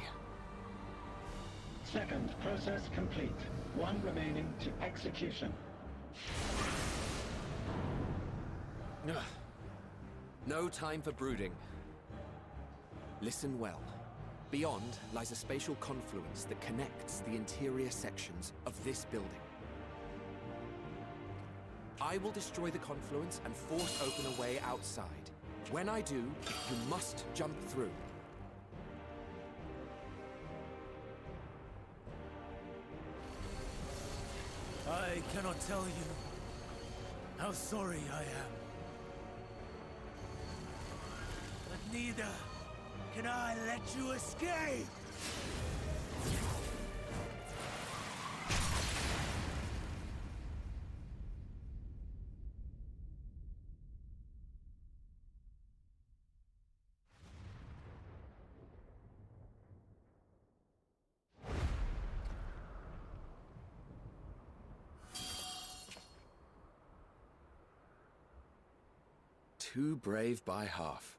Second process complete. 1 remaining to execution.
Ugh. No time for brooding. Listen well. Beyond lies a spatial confluence that connects the interior sections of this building. I will destroy the confluence and force open a way outside. When I do, you must jump through.
I cannot tell you how sorry I am. But neither can I let you escape!
Too brave by half.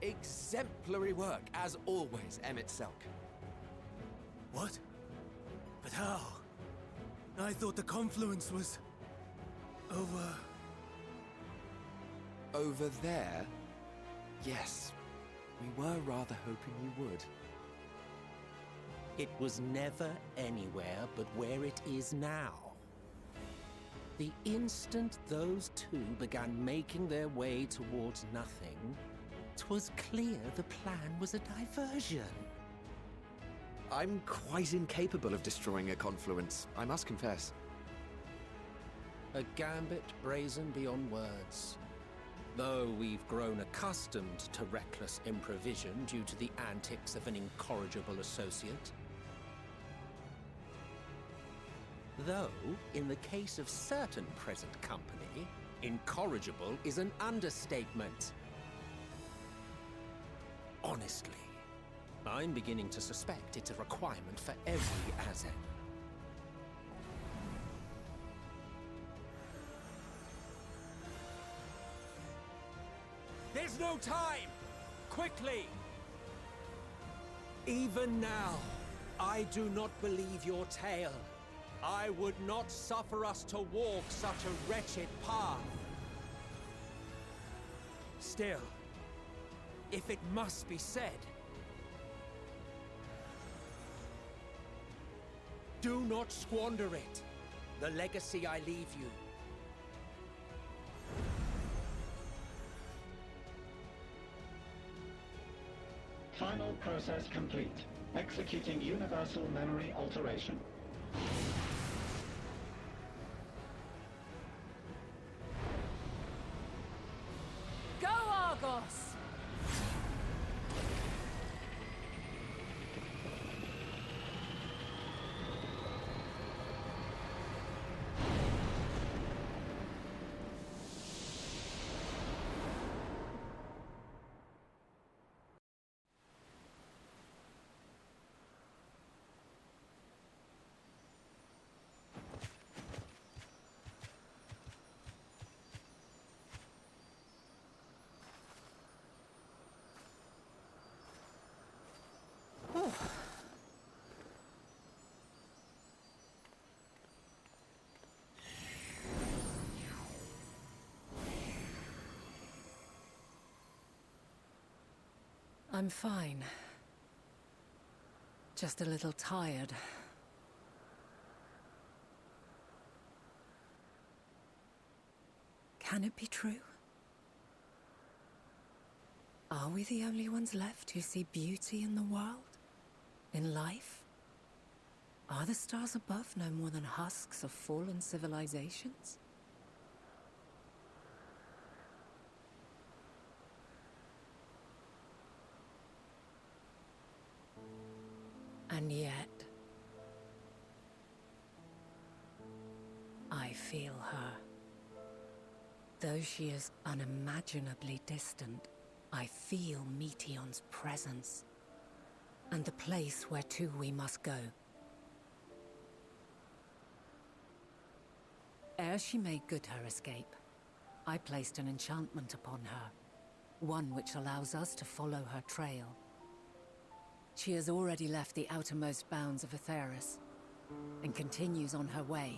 Exemplary work, as always, Emmett Selk.
What? But how? I thought the confluence was... over...
Over there? Yes. We were rather hoping you would.
It was never anywhere but where it is now. The instant those two began making their way towards nothing, 'twas clear the plan was a diversion.
I'm quite incapable of destroying a confluence, I must confess.
A gambit brazen beyond words. Though we've grown accustomed to reckless improvision due to the antics of an incorrigible associate. Though, in the case of certain present company, incorrigible is an understatement. Honestly, I'm beginning to suspect it's a requirement for every Azen. There's no time! Quickly! Even now, I do not believe your tale. I would not suffer us to walk such a wretched path. Still, if it must be said, do not squander it. The legacy I leave you.
Final process complete. Executing universal memory alteration.
Go, Argos! I'm fine. Just a little tired. Can it be true? Are we the only ones left who see beauty in the world? In life? Are the stars above no more than husks of fallen civilizations? And yet, I feel her. Though she is unimaginably distant, I feel Meteion's presence, and the place where to we must go. Ere she made good her escape, I placed an enchantment upon her, one which allows us to follow her trail. She has already left the outermost bounds of Aetheris, and continues on her way.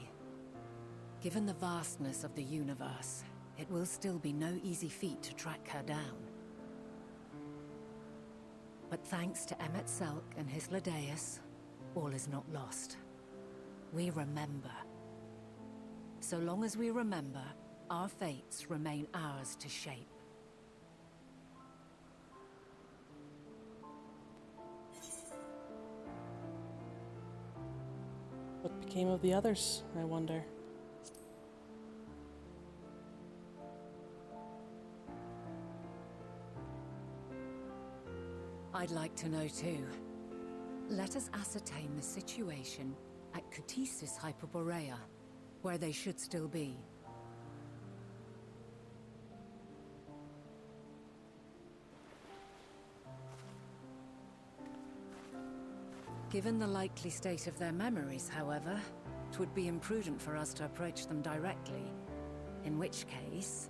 Given the vastness of the universe, it will still be no easy feat to track her down. But thanks to Emmett Selk and his Ladeus, all is not lost. We remember. So long as we remember, our fates remain ours to shape.
What became of the others, I wonder?
I'd like to know too. Let us ascertain the situation at Kutisis Hyperborea, where they should still be. Given the likely state of their memories, however, it would be imprudent for us to approach them directly. In which case...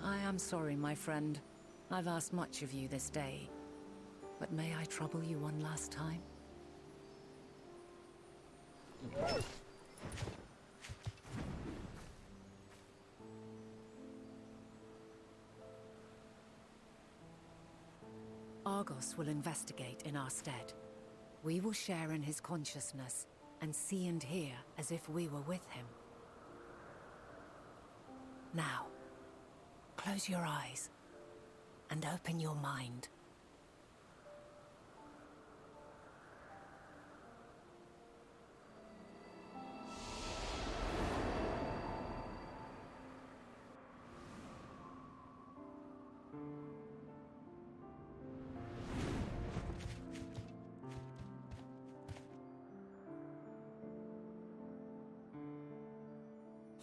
I am sorry, my friend. I've asked much of you this day. But may I trouble you one last time? Argos will investigate in our stead. We will share in his consciousness and see and hear as if we were with him. Now, close your eyes and open your mind.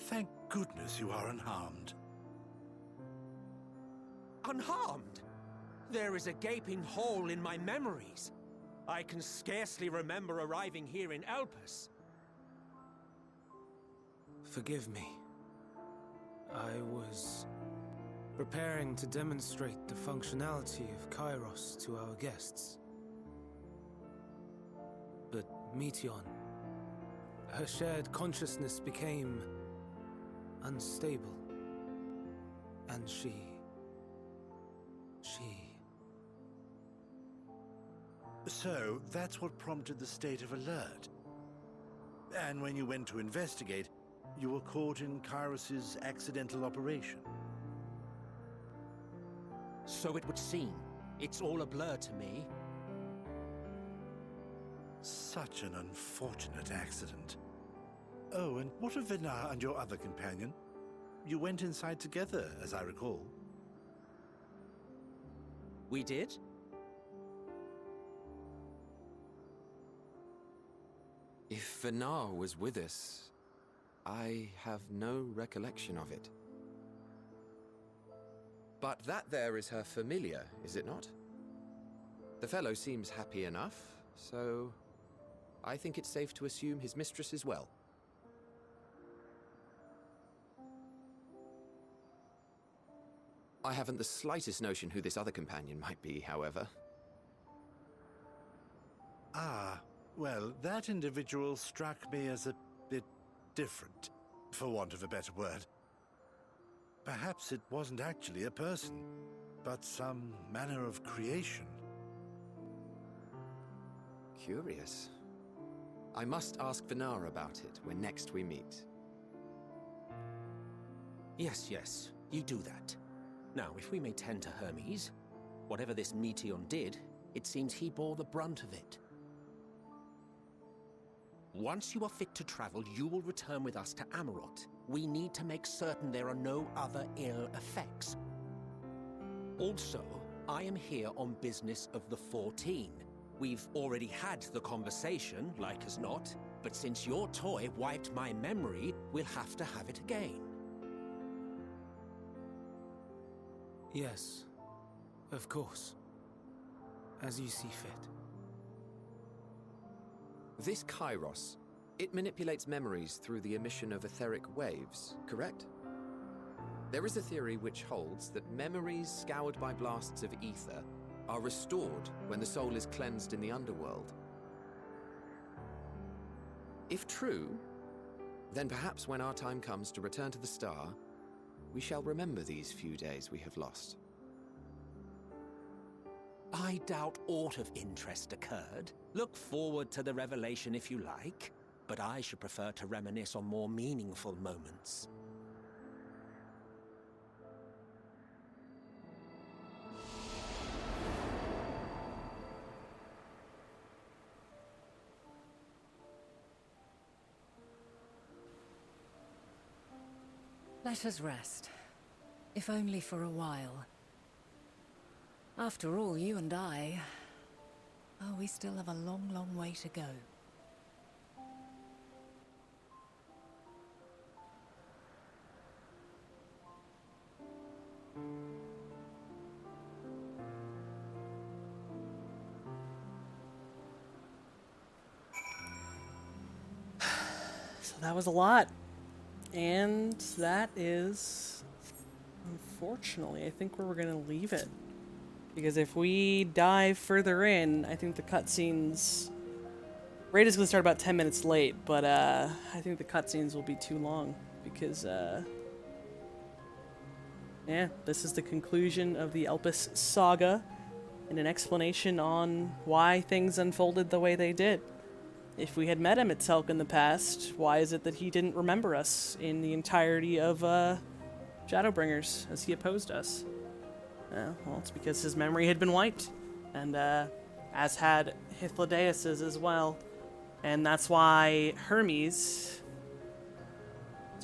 Thank goodness you are unharmed.
Unharmed? There is a gaping hole in my memories. I can scarcely remember arriving here in Elpis.
Forgive me. I was preparing to demonstrate the functionality of Kairos to our guests. But Meteion, her shared consciousness became unstable. And she...
So, that's what prompted the state of alert. And when you went to investigate, you were caught in Kairos's accidental operation.
So it would seem. It's all a blur to me.
Such an unfortunate accident. Oh, and what of Vinar and your other companion? You went inside together, as I recall.
We did?
If Vinar was with us, I have no recollection of it. But that there is her familiar, is it not? The fellow seems happy enough, so I think it's safe to assume his mistress as well. I haven't the slightest notion who this other companion might be, however.
Ah, well, that individual struck me as a bit different, for want of a better word. Perhaps it wasn't actually a person, but some manner of creation.
Curious. I must ask Vinar about it when next we meet.
Yes, you do that. Now, if we may tend to Hermes, whatever this Meteion did, it seems he bore the brunt of it. Once you are fit to travel, you will return with us to Amarot. We need to make certain there are no other ill effects. Also, I am here on business of the 14. We've already had the conversation, like as not, but since your toy wiped my memory, we'll have to have it again.
Yes, of course. As you see fit.
This Kairos, it manipulates memories through the emission of etheric waves, correct? There is a theory which holds that memories scoured by blasts of ether are restored when the soul is cleansed in the underworld. If true, then perhaps when our time comes to return to the star, we shall remember these few days we have lost.
I doubt aught of interest occurred. Look forward to the revelation if you like, but I should prefer to reminisce on more meaningful moments.
Let us rest, if only for a while. After all, you and I... Oh, we still have a long, long way to go.
So that was a lot. And that is, unfortunately, I think where we're going to leave it. Because if we dive further in, I think the cutscenes... Raid is going to start about 10 minutes late, but I think the cutscenes will be too long. Because, yeah, this is the conclusion of the Elpis saga. And an explanation on why things unfolded the way they did. If we had met him at Selk in the past, why is it that he didn't remember us in the entirety of Shadowbringers as he opposed us? Well, it's because his memory had been wiped, and as had Hythlodaeus's as well. And that's why Hermes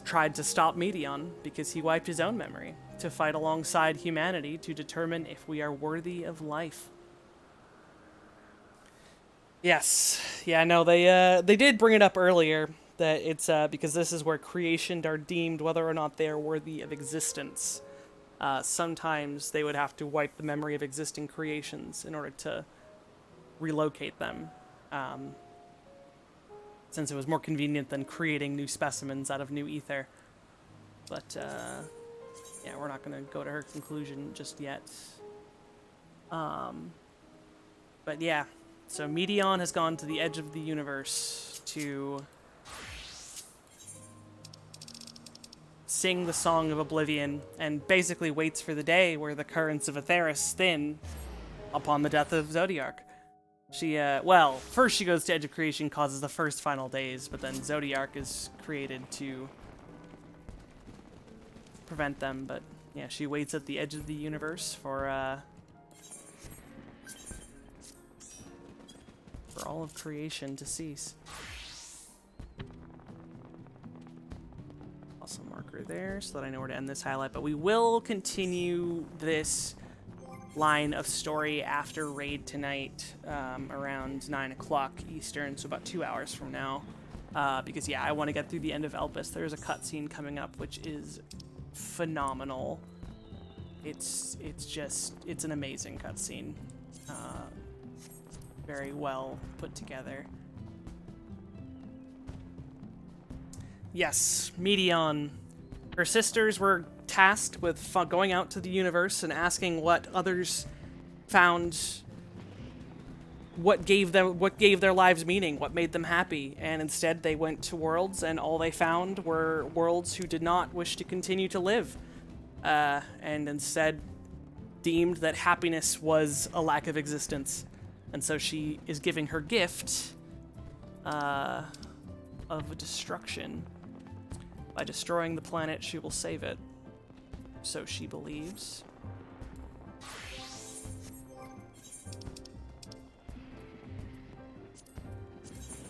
tried to stop Meteon, because he wiped his own memory, to fight alongside humanity to determine if we are worthy of life. Yes. Yeah, no, they did bring it up earlier, that it's because this is where creation are deemed whether or not they are worthy of existence. Sometimes they would have to wipe the memory of existing creations in order to relocate them. Since it was more convenient than creating new specimens out of new ether. But, yeah, we're not going to go to her conclusion just yet. But yeah, so Meteon has gone to the edge of the universe to sing the Song of Oblivion, and basically waits for the day where the currents of Aetheris thin upon the death of Zodiark. She, well, first she goes to Edge of Creation, causes the first final days, but then Zodiark is created to prevent them, but yeah, she waits at the edge of the universe for all of creation to cease. Awesome marker there, so that I know where to end this highlight, but we will continue this line of story after raid tonight, around 9 o'clock Eastern, so about 2 hours from now, because yeah, I want to get through the end of Elpis. There's a cutscene coming up which is phenomenal. It's an amazing cutscene, very well put together. Yes, Meteon. Her sisters were tasked with going out to the universe and asking what others found, what gave their lives meaning, what made them happy, and instead they went to worlds, and all they found were worlds who did not wish to continue to live, and instead deemed that happiness was a lack of existence. And so she is giving her gift of destruction. By destroying the planet, she will save it. So she believes.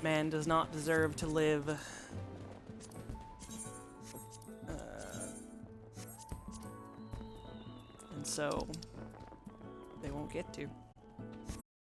Man does not deserve to live. And so they won't get to.